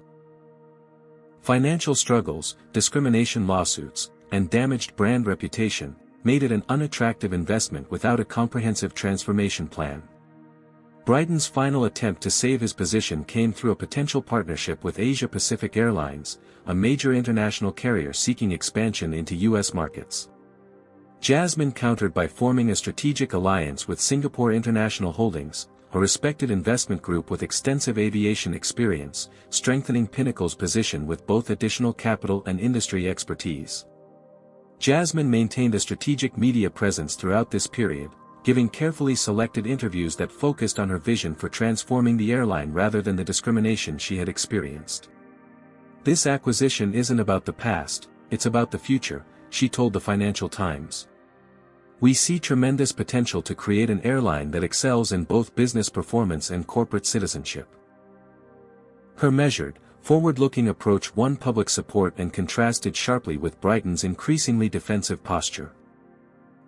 financial struggles, discrimination lawsuits, and damaged brand reputation, made it an unattractive investment without a comprehensive transformation plan. Brighton's final attempt to save his position came through a potential partnership with Asia Pacific Airlines, a major international carrier seeking expansion into U.S. markets. Jasmine countered by forming a strategic alliance with Singapore International Holdings, a respected investment group with extensive aviation experience, strengthening Pinnacle's position with both additional capital and industry expertise. Jasmine maintained a strategic media presence throughout this period, giving carefully selected interviews that focused on her vision for transforming the airline rather than the discrimination she had experienced. "This acquisition isn't about the past, it's about the future," she told the Financial Times. "We see tremendous potential to create an airline that excels in both business performance and corporate citizenship." Her measured, forward-looking approach won public support and contrasted sharply with Brighton's increasingly defensive posture.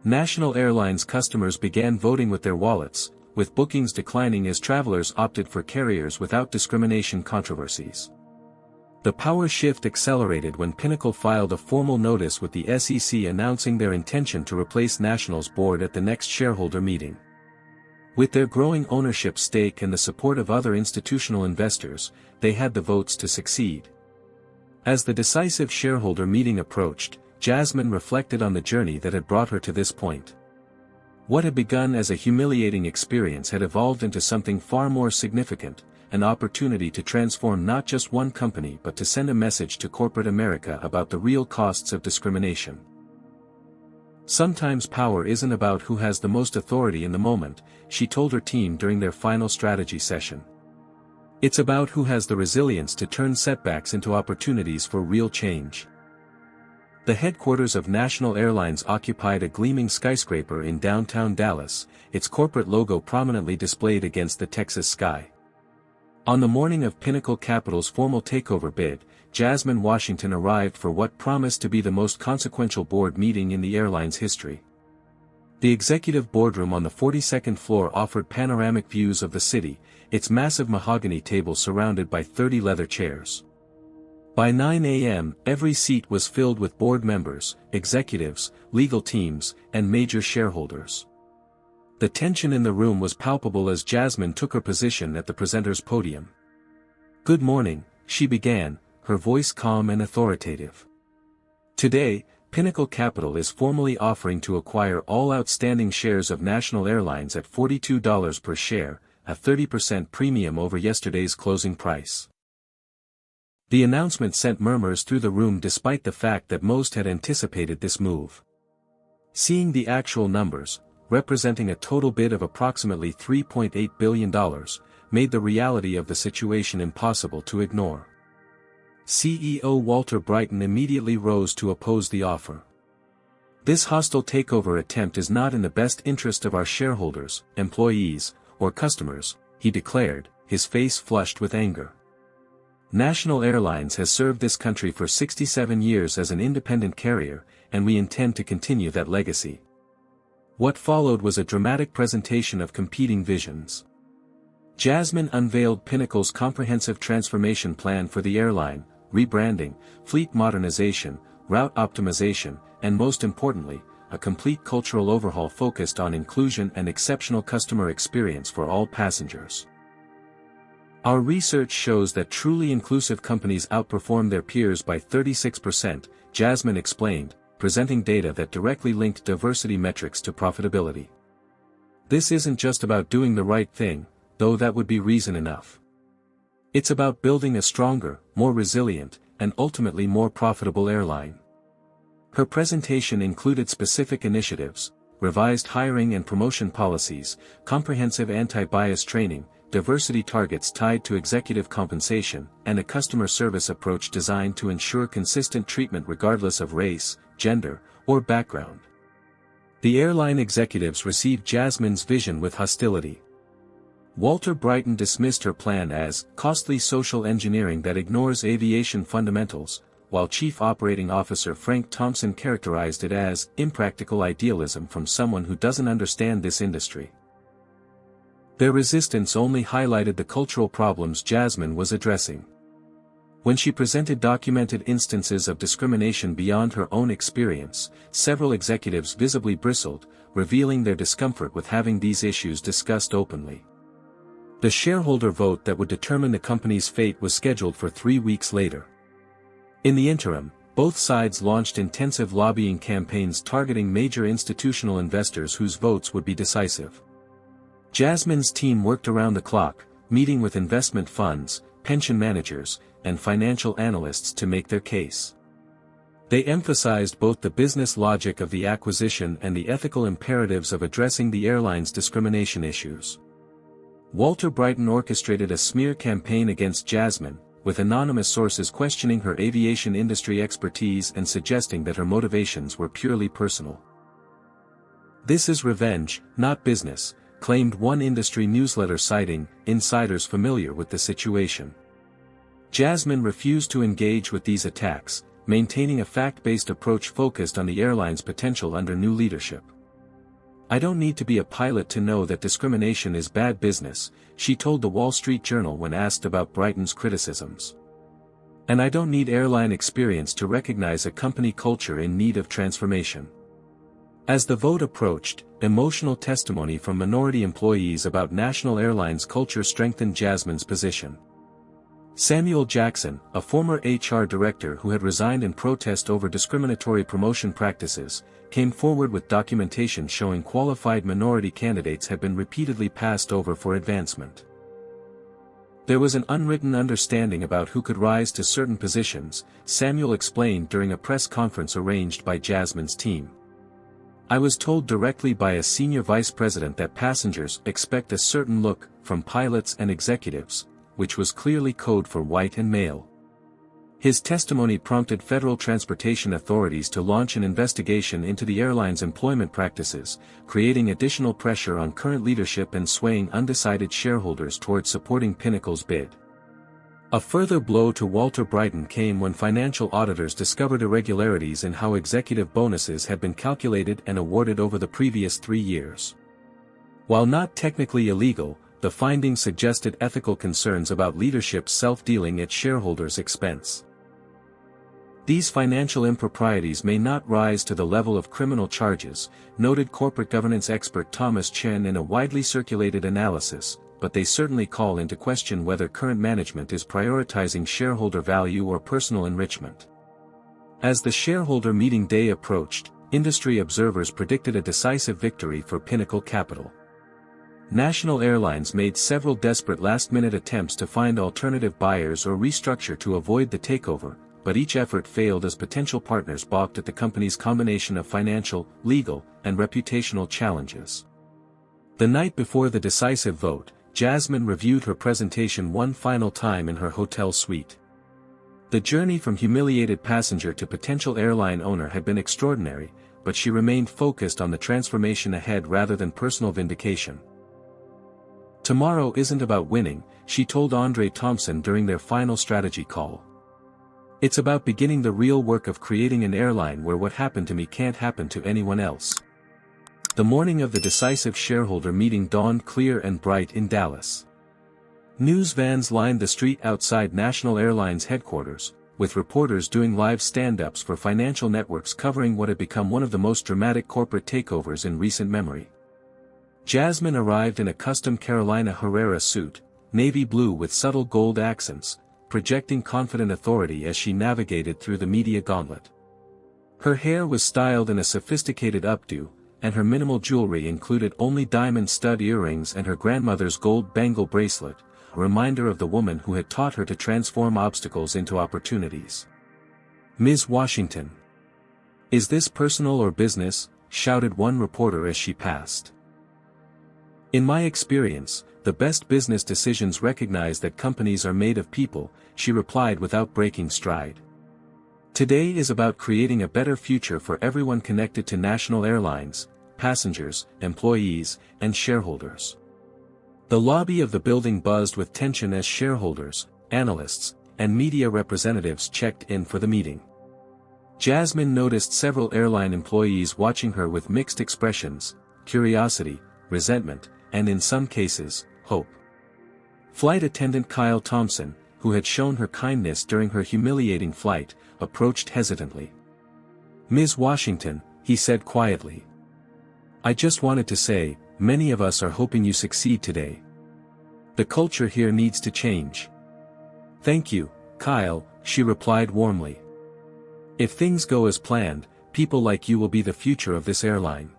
National Airlines customers began voting with their wallets, with bookings declining as travelers opted for carriers without discrimination controversies. The power shift accelerated when Pinnacle filed a formal notice with the SEC announcing their intention to replace National's board at the next shareholder meeting. With their growing ownership stake and the support of other institutional investors, they had the votes to succeed. As the decisive shareholder meeting approached, Jasmine reflected on the journey that had brought her to this point. What had begun as a humiliating experience had evolved into something far more significant, an opportunity to transform not just one company but to send a message to corporate America about the real costs of discrimination. "Sometimes power isn't about who has the most authority in the moment," she told her team during their final strategy session. "It's about who has the resilience to turn setbacks into opportunities for real change." The headquarters of National Airlines occupied a gleaming skyscraper in downtown Dallas, its corporate logo prominently displayed against the Texas sky. On the morning of Pinnacle Capital's formal takeover bid, Jasmine Washington arrived for what promised to be the most consequential board meeting in the airline's history. The executive boardroom on the 42nd floor offered panoramic views of the city, its massive mahogany table surrounded by 30 leather chairs. By 9 a.m., every seat was filled with board members, executives, legal teams, and major shareholders. The tension in the room was palpable as Jasmine took her position at the presenter's podium. "Good morning," she began, her voice calm and authoritative. "Today, Pinnacle Capital is formally offering to acquire all outstanding shares of National Airlines at $42 per share, a 30% premium over yesterday's closing price." The announcement sent murmurs through the room despite the fact that most had anticipated this move. Seeing the actual numbers, representing a total bid of approximately $3.8 billion, made the reality of the situation impossible to ignore. CEO Walter Brighton immediately rose to oppose the offer. This hostile takeover attempt is not in the best interest of our shareholders, employees, or customers, he declared, his face flushed with anger. National Airlines has served this country for 67 years as an independent carrier, and we intend to continue that legacy. What followed was a dramatic presentation of competing visions. Jasmine unveiled Pinnacle's comprehensive transformation plan for the airline, rebranding, fleet modernization, route optimization, and most importantly, a complete cultural overhaul focused on inclusion and exceptional customer experience for all passengers. Our research shows that truly inclusive companies outperform their peers by 36%, Jasmine explained, presenting data that directly linked diversity metrics to profitability. This isn't just about doing the right thing, though that would be reason enough. It's about building a stronger, more resilient, and ultimately more profitable airline. Her presentation included specific initiatives, revised hiring and promotion policies, comprehensive anti-bias training, diversity targets tied to executive compensation, and a customer service approach designed to ensure consistent treatment regardless of race, gender, or background. The airline executives received Jasmine's vision with hostility. Walter Brighton dismissed her plan as costly social engineering that ignores aviation fundamentals, while Chief Operating Officer Frank Thompson characterized it as impractical idealism from someone who doesn't understand this industry. Their resistance only highlighted the cultural problems Jasmine was addressing. When she presented documented instances of discrimination beyond her own experience, several executives visibly bristled, revealing their discomfort with having these issues discussed openly. The shareholder vote that would determine the company's fate was scheduled for 3 weeks later. In the interim, both sides launched intensive lobbying campaigns targeting major institutional investors whose votes would be decisive. Jasmine's team worked around the clock, meeting with investment funds, pension managers, and financial analysts to make their case. They emphasized both the business logic of the acquisition and the ethical imperatives of addressing the airline's discrimination issues. Walter Brighton orchestrated a smear campaign against Jasmine, with anonymous sources questioning her aviation industry expertise and suggesting that her motivations were purely personal. "This is revenge, not business," claimed one industry newsletter citing insiders familiar with the situation. Jasmine refused to engage with these attacks, maintaining a fact-based approach focused on the airline's potential under new leadership. "I don't need to be a pilot to know that discrimination is bad business," she told the Wall Street Journal when asked about Brighton's criticisms. "And I don't need airline experience to recognize a company culture in need of transformation." As the vote approached, emotional testimony from minority employees about National Airlines' culture strengthened Jasmine's position. Samuel Jackson, a former HR director who had resigned in protest over discriminatory promotion practices, came forward with documentation showing qualified minority candidates had been repeatedly passed over for advancement. "There was an unwritten understanding about who could rise to certain positions," Samuel explained during a press conference arranged by Jasmine's team. "I was told directly by a senior vice president that passengers expect a certain look from pilots and executives, which was clearly code for white and male." His testimony prompted federal transportation authorities to launch an investigation into the airline's employment practices, creating additional pressure on current leadership and swaying undecided shareholders toward supporting Pinnacle's bid. A further blow to Walter Brighton came when financial auditors discovered irregularities in how executive bonuses had been calculated and awarded over the previous 3 years. While not technically illegal, the findings suggested ethical concerns about leadership's self-dealing at shareholders' expense. "These financial improprieties may not rise to the level of criminal charges," noted corporate governance expert Thomas Chen in a widely circulated analysis, "but they certainly call into question whether current management is prioritizing shareholder value or personal enrichment." As the shareholder meeting day approached, industry observers predicted a decisive victory for Pinnacle Capital. National Airlines made several desperate last-minute attempts to find alternative buyers or restructure to avoid the takeover, but each effort failed as potential partners balked at the company's combination of financial, legal, and reputational challenges. The night before the decisive vote, Jasmine reviewed her presentation one final time in her hotel suite. The journey from humiliated passenger to potential airline owner had been extraordinary, but she remained focused on the transformation ahead rather than personal vindication. "Tomorrow isn't about winning," she told Andre Thompson during their final strategy call. "It's about beginning the real work of creating an airline where what happened to me can't happen to anyone else." The morning of the decisive shareholder meeting dawned clear and bright in Dallas. News vans lined the street outside National Airlines headquarters, with reporters doing live stand-ups for financial networks covering what had become one of the most dramatic corporate takeovers in recent memory. Jasmine arrived in a custom Carolina Herrera suit, navy blue with subtle gold accents, projecting confident authority as she navigated through the media gauntlet. Her hair was styled in a sophisticated updo, and her minimal jewelry included only diamond stud earrings and her grandmother's gold bangle bracelet, a reminder of the woman who had taught her to transform obstacles into opportunities. "Ms. Washington. Is this personal or business?" shouted one reporter as she passed. "In my experience, the best business decisions recognize that companies are made of people," she replied without breaking stride. "Today is about creating a better future for everyone connected to National Airlines, passengers, employees, and shareholders." The lobby of the building buzzed with tension as shareholders, analysts, and media representatives checked in for the meeting. Jasmine noticed several airline employees watching her with mixed expressions: curiosity, resentment, and in some cases, hope. Flight attendant Kyle Thompson, who had shown her kindness during her humiliating flight, approached hesitantly. "Ms. Washington," he said quietly. "I just wanted to say, many of us are hoping you succeed today. The culture here needs to change." "Thank you, Kyle," she replied warmly. "If things go as planned, people like you will be the future of this airline."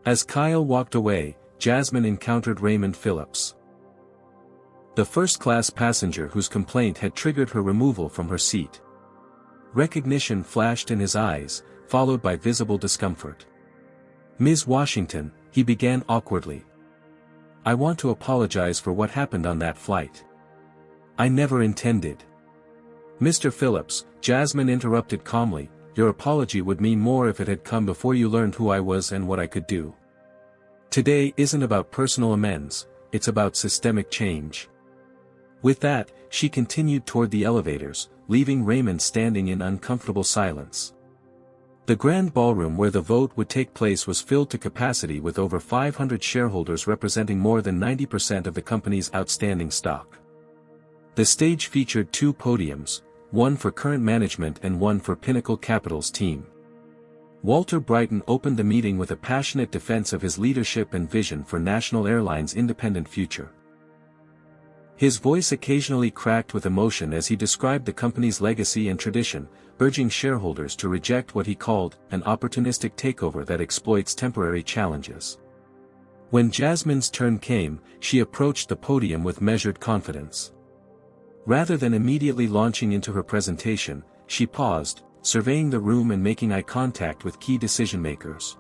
As Kyle walked away, Jasmine encountered Raymond Phillips, the first-class passenger whose complaint had triggered her removal from her seat. Recognition flashed in his eyes, followed by visible discomfort. "Ms. Washington," he began awkwardly. "I want to apologize for what happened on that flight. I never intended." "Mr. Phillips," Jasmine interrupted calmly, "your apology would mean more if it had come before you learned who I was and what I could do. Today isn't about personal amends, it's about systemic change." With that, she continued toward the elevators, leaving Raymond standing in uncomfortable silence. The grand ballroom where the vote would take place was filled to capacity with over 500 shareholders representing more than 90% of the company's outstanding stock. The stage featured two podiums, one for current management and one for Pinnacle Capital's team. Walter Brighton opened the meeting with a passionate defense of his leadership and vision for National Airlines' independent future. His voice occasionally cracked with emotion as he described the company's legacy and tradition, urging shareholders to reject what he called an opportunistic takeover that exploits temporary challenges. When Jasmine's turn came, she approached the podium with measured confidence. Rather than immediately launching into her presentation, she paused, surveying the room and making eye contact with key decision-makers.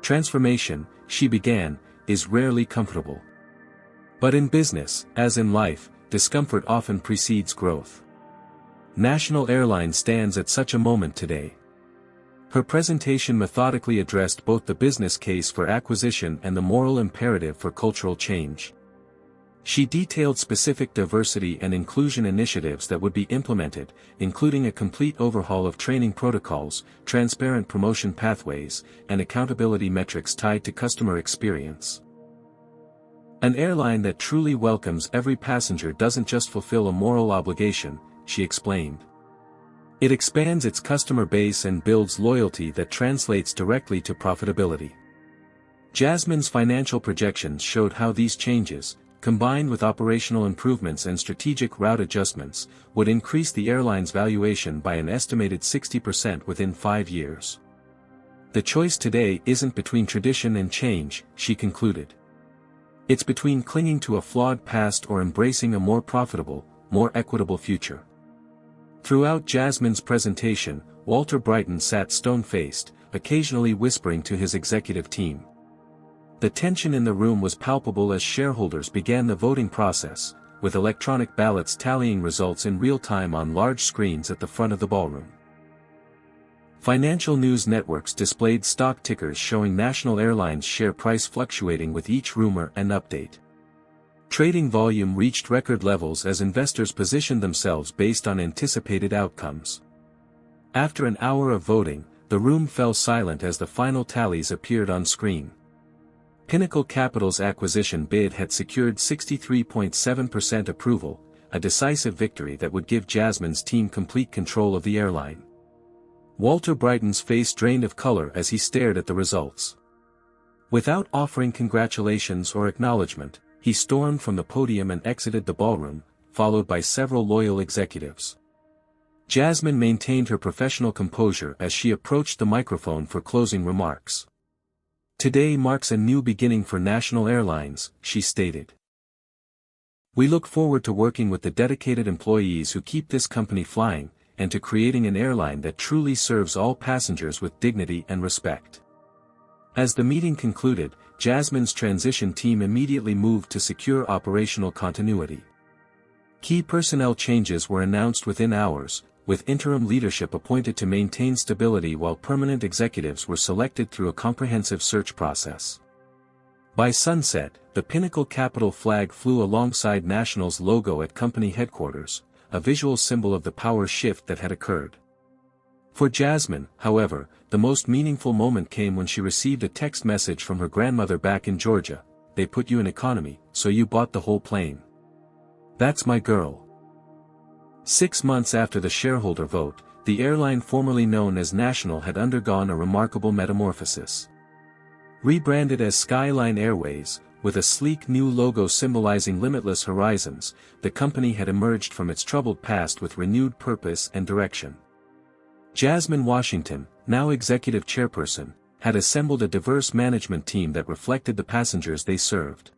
"Transformation," she began, "is rarely comfortable. But in business, as in life, discomfort often precedes growth. National Airlines stands at such a moment today." Her presentation methodically addressed both the business case for acquisition and the moral imperative for cultural change. She detailed specific diversity and inclusion initiatives that would be implemented, including a complete overhaul of training protocols, transparent promotion pathways, and accountability metrics tied to customer experience. "An airline that truly welcomes every passenger doesn't just fulfill a moral obligation," she explained. "It expands its customer base and builds loyalty that translates directly to profitability." Jasmine's financial projections showed how these changes, combined with operational improvements and strategic route adjustments, would increase the airline's valuation by an estimated 60% within 5 years. "The choice today isn't between tradition and change," she concluded. "It's between clinging to a flawed past or embracing a more profitable, more equitable future." Throughout Jasmine's presentation, Walter Brighton sat stone-faced, occasionally whispering to his executive team. The tension in the room was palpable as shareholders began the voting process, with electronic ballots tallying results in real time on large screens at the front of the ballroom. Financial news networks displayed stock tickers showing National Airlines' share price fluctuating with each rumor and update. Trading volume reached record levels as investors positioned themselves based on anticipated outcomes. After an hour of voting, the room fell silent as the final tallies appeared on screen. Pinnacle Capital's acquisition bid had secured 63.7% approval, a decisive victory that would give Jasmine's team complete control of the airline. Walter Brighton's face drained of color as he stared at the results. Without offering congratulations or acknowledgement, he stormed from the podium and exited the ballroom, followed by several loyal executives. Jasmine maintained her professional composure as she approached the microphone for closing remarks. "Today marks a new beginning for National Airlines," she stated. "We look forward to working with the dedicated employees who keep this company flying, and to creating an airline that truly serves all passengers with dignity and respect." As the meeting concluded, Jasmine's transition team immediately moved to secure operational continuity. Key personnel changes were announced within hours, with interim leadership appointed to maintain stability while permanent executives were selected through a comprehensive search process. By sunset, the Pinnacle Capital flag flew alongside National's logo at company headquarters, a visual symbol of the power shift that had occurred. For Jasmine, however, the most meaningful moment came when she received a text message from her grandmother back in Georgia: "They put you in economy, so you bought the whole plane. That's my girl." 6 months after the shareholder vote, the airline formerly known as National had undergone a remarkable metamorphosis. Rebranded as Skyline Airways, with a sleek new logo symbolizing limitless horizons, the company had emerged from its troubled past with renewed purpose and direction. Jasmine Washington, now executive chairperson, had assembled a diverse management team that reflected the passengers they served.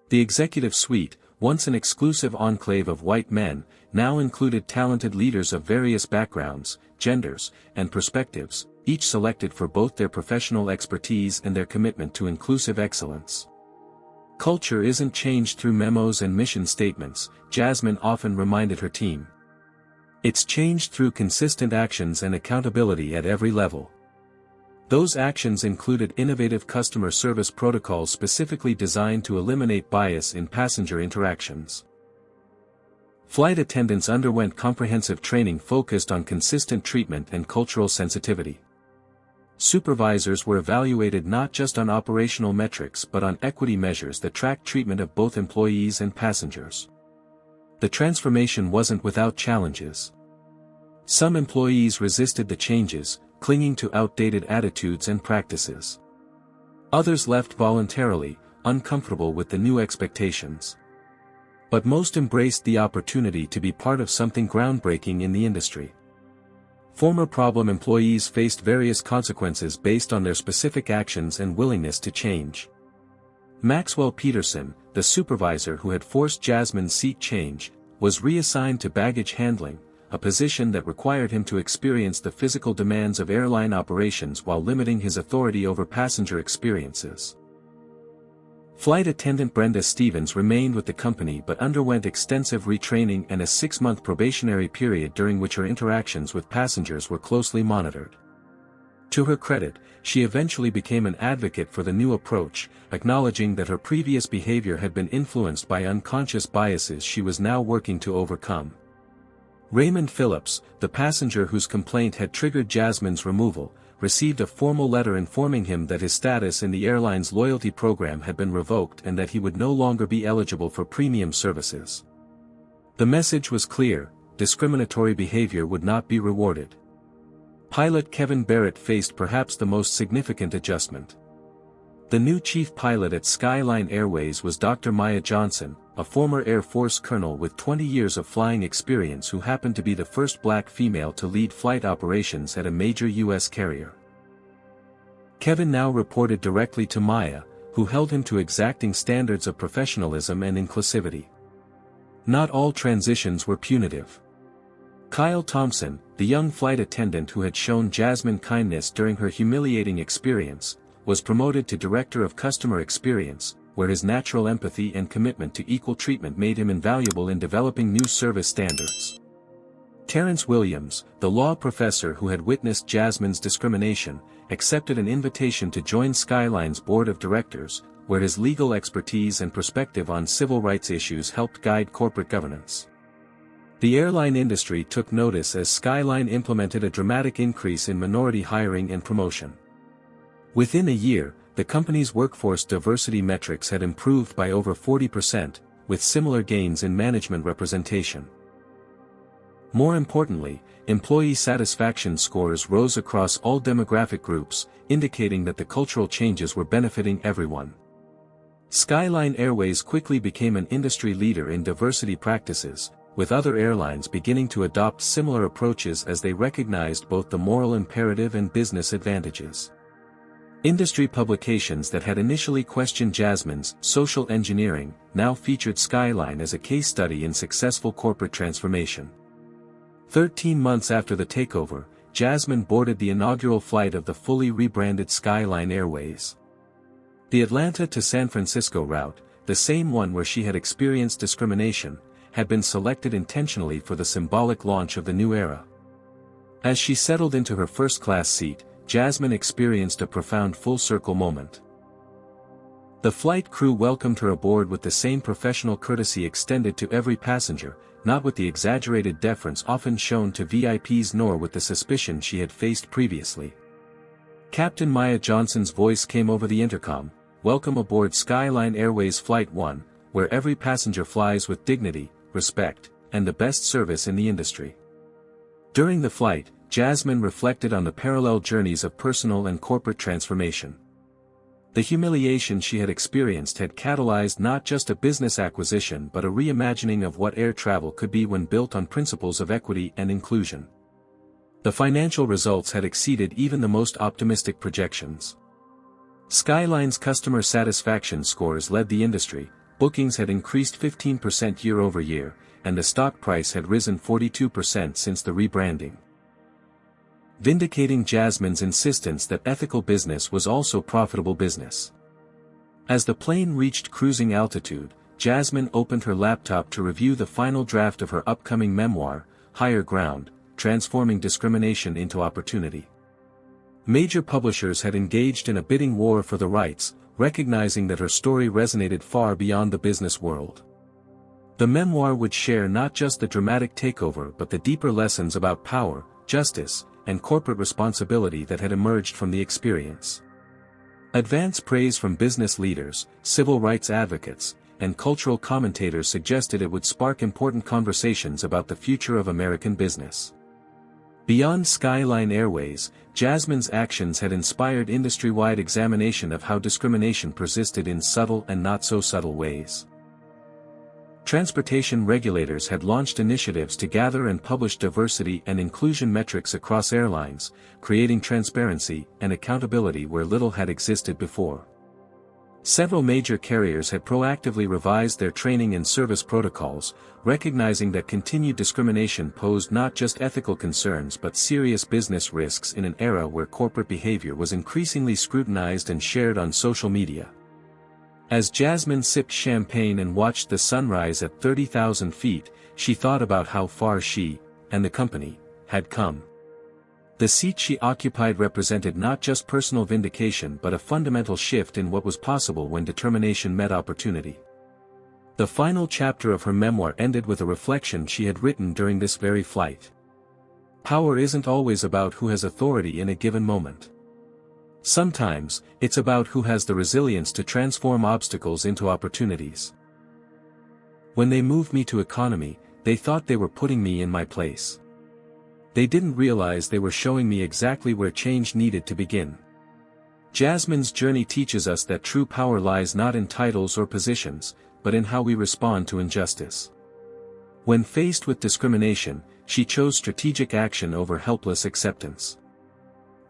The executive suite, once an exclusive enclave of white men, now included talented leaders of various backgrounds, genders, and perspectives, each selected for both their professional expertise and their commitment to inclusive excellence. "Culture isn't changed through memos and mission statements," Jasmine often reminded her team. "It's changed through consistent actions and accountability at every level." Those actions included innovative customer service protocols specifically designed to eliminate bias in passenger interactions. Flight attendants underwent comprehensive training focused on consistent treatment and cultural sensitivity. Supervisors were evaluated not just on operational metrics but on equity measures that tracked treatment of both employees and passengers. The transformation wasn't without challenges. Some employees resisted the changes, clinging to outdated attitudes and practices. Others left voluntarily, uncomfortable with the new expectations. But most embraced the opportunity to be part of something groundbreaking in the industry. Former problem employees faced various consequences based on their specific actions and willingness to change. Maxwell Peterson, the supervisor who had forced Jasmine's seat change, was reassigned to baggage handling, a position that required him to experience the physical demands of airline operations while limiting his authority over passenger experiences. Flight attendant Brenda Stevens remained with the company but underwent extensive retraining and a 6-month probationary period during which her interactions with passengers were closely monitored. To her credit, she eventually became an advocate for the new approach, acknowledging that her previous behavior had been influenced by unconscious biases she was now working to overcome. Raymond Phillips, the passenger whose complaint had triggered Jasmine's removal, received a formal letter informing him that his status in the airline's loyalty program had been revoked and that he would no longer be eligible for premium services. The message was clear: discriminatory behavior would not be rewarded. Pilot Kevin Barrett faced perhaps the most significant adjustment. The new chief pilot at Skyline Airways was Dr. Maya Johnson, a former Air Force colonel with 20 years of flying experience who happened to be the first black female to lead flight operations at a major U.S. carrier. Kevin now reported directly to Maya, who held him to exacting standards of professionalism and inclusivity. Not all transitions were punitive. Kyle Thompson, the young flight attendant who had shown Jasmine kindness during her humiliating experience, was promoted to Director of Customer Experience, where his natural empathy and commitment to equal treatment made him invaluable in developing new service standards. Terrence Williams, the law professor who had witnessed Jasmine's discrimination, accepted an invitation to join Skyline's board of directors, where his legal expertise and perspective on civil rights issues helped guide corporate governance. The airline industry took notice as Skyline implemented a dramatic increase in minority hiring and promotion. Within a year, the company's workforce diversity metrics had improved by over 40%, with similar gains in management representation. More importantly, employee satisfaction scores rose across all demographic groups, indicating that the cultural changes were benefiting everyone. Skyline Airways quickly became an industry leader in diversity practices, with other airlines beginning to adopt similar approaches as they recognized both the moral imperative and business advantages. Industry publications that had initially questioned Jasmine's social engineering now featured Skyline as a case study in successful corporate transformation. 13 months after the takeover, Jasmine boarded the inaugural flight of the fully rebranded Skyline Airways. The Atlanta to San Francisco route, the same one where she had experienced discrimination, had been selected intentionally for the symbolic launch of the new era. As she settled into her first-class seat, Jasmine experienced a profound full-circle moment. The flight crew welcomed her aboard with the same professional courtesy extended to every passenger, not with the exaggerated deference often shown to VIPs nor with the suspicion she had faced previously. Captain Maya Johnson's voice came over the intercom, "Welcome aboard Skyline Airways Flight 1, where every passenger flies with dignity, respect, and the best service in the industry." During the flight, Jasmine reflected on the parallel journeys of personal and corporate transformation. The humiliation she had experienced had catalyzed not just a business acquisition but a reimagining of what air travel could be when built on principles of equity and inclusion. The financial results had exceeded even the most optimistic projections. Skyline's customer satisfaction scores led the industry, bookings had increased 15% year-over-year, and the stock price had risen 42% since the rebranding. Vindicating Jasmine's insistence that ethical business was also profitable business. As the plane reached cruising altitude, Jasmine opened her laptop to review the final draft of her upcoming memoir, Higher Ground, Transforming Discrimination into Opportunity. Major publishers had engaged in a bidding war for the rights, recognizing that her story resonated far beyond the business world. The memoir would share not just the dramatic takeover but the deeper lessons about power, justice, and corporate responsibility that had emerged from the experience. Advance praise from business leaders, civil rights advocates, and cultural commentators suggested it would spark important conversations about the future of American business. Beyond Skyline Airways, Jasmine's actions had inspired industry-wide examination of how discrimination persisted in subtle and not-so-subtle ways. Transportation regulators had launched initiatives to gather and publish diversity and inclusion metrics across airlines, creating transparency and accountability where little had existed before. Several major carriers had proactively revised their training and service protocols, recognizing that continued discrimination posed not just ethical concerns but serious business risks in an era where corporate behavior was increasingly scrutinized and shared on social media. As Jasmine sipped champagne and watched the sunrise at 30,000 feet, she thought about how far she, and the company, had come. The seat she occupied represented not just personal vindication but a fundamental shift in what was possible when determination met opportunity. The final chapter of her memoir ended with a reflection she had written during this very flight. Power isn't always about who has authority in a given moment. Sometimes, it's about who has the resilience to transform obstacles into opportunities. When they moved me to economy, they thought they were putting me in my place. They didn't realize they were showing me exactly where change needed to begin. Jasmine's journey teaches us that true power lies not in titles or positions, but in how we respond to injustice. When faced with discrimination, she chose strategic action over helpless acceptance.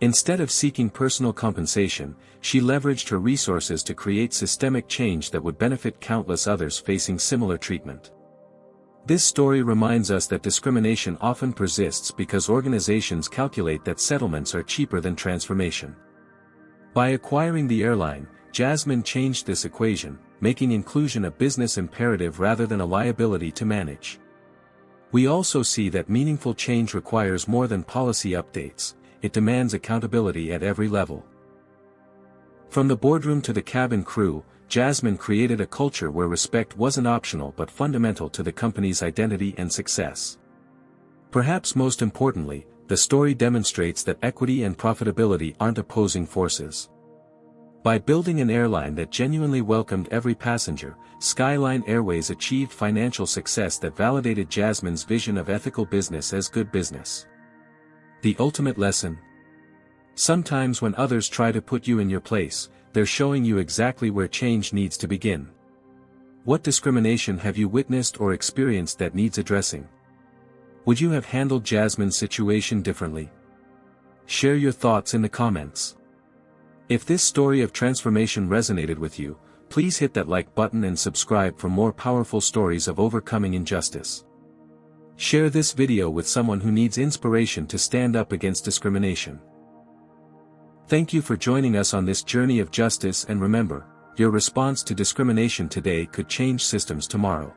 Instead of seeking personal compensation, she leveraged her resources to create systemic change that would benefit countless others facing similar treatment. This story reminds us that discrimination often persists because organizations calculate that settlements are cheaper than transformation. By acquiring the airline, Jasmine changed this equation, making inclusion a business imperative rather than a liability to manage. We also see that meaningful change requires more than policy updates, it demands accountability at every level. From the boardroom to the cabin crew, Jasmine created a culture where respect wasn't optional but fundamental to the company's identity and success. Perhaps most importantly, the story demonstrates that equity and profitability aren't opposing forces. By building an airline that genuinely welcomed every passenger, Skyline Airways achieved financial success that validated Jasmine's vision of ethical business as good business. The ultimate lesson? Sometimes when others try to put you in your place, they're showing you exactly where change needs to begin. What discrimination have you witnessed or experienced that needs addressing? Would you have handled Jasmine's situation differently? Share your thoughts in the comments. If this story of transformation resonated with you, please hit that like button and subscribe for more powerful stories of overcoming injustice. Share this video with someone who needs inspiration to stand up against discrimination. Thank you for joining us on this journey of justice, and remember, your response to discrimination today could change systems tomorrow.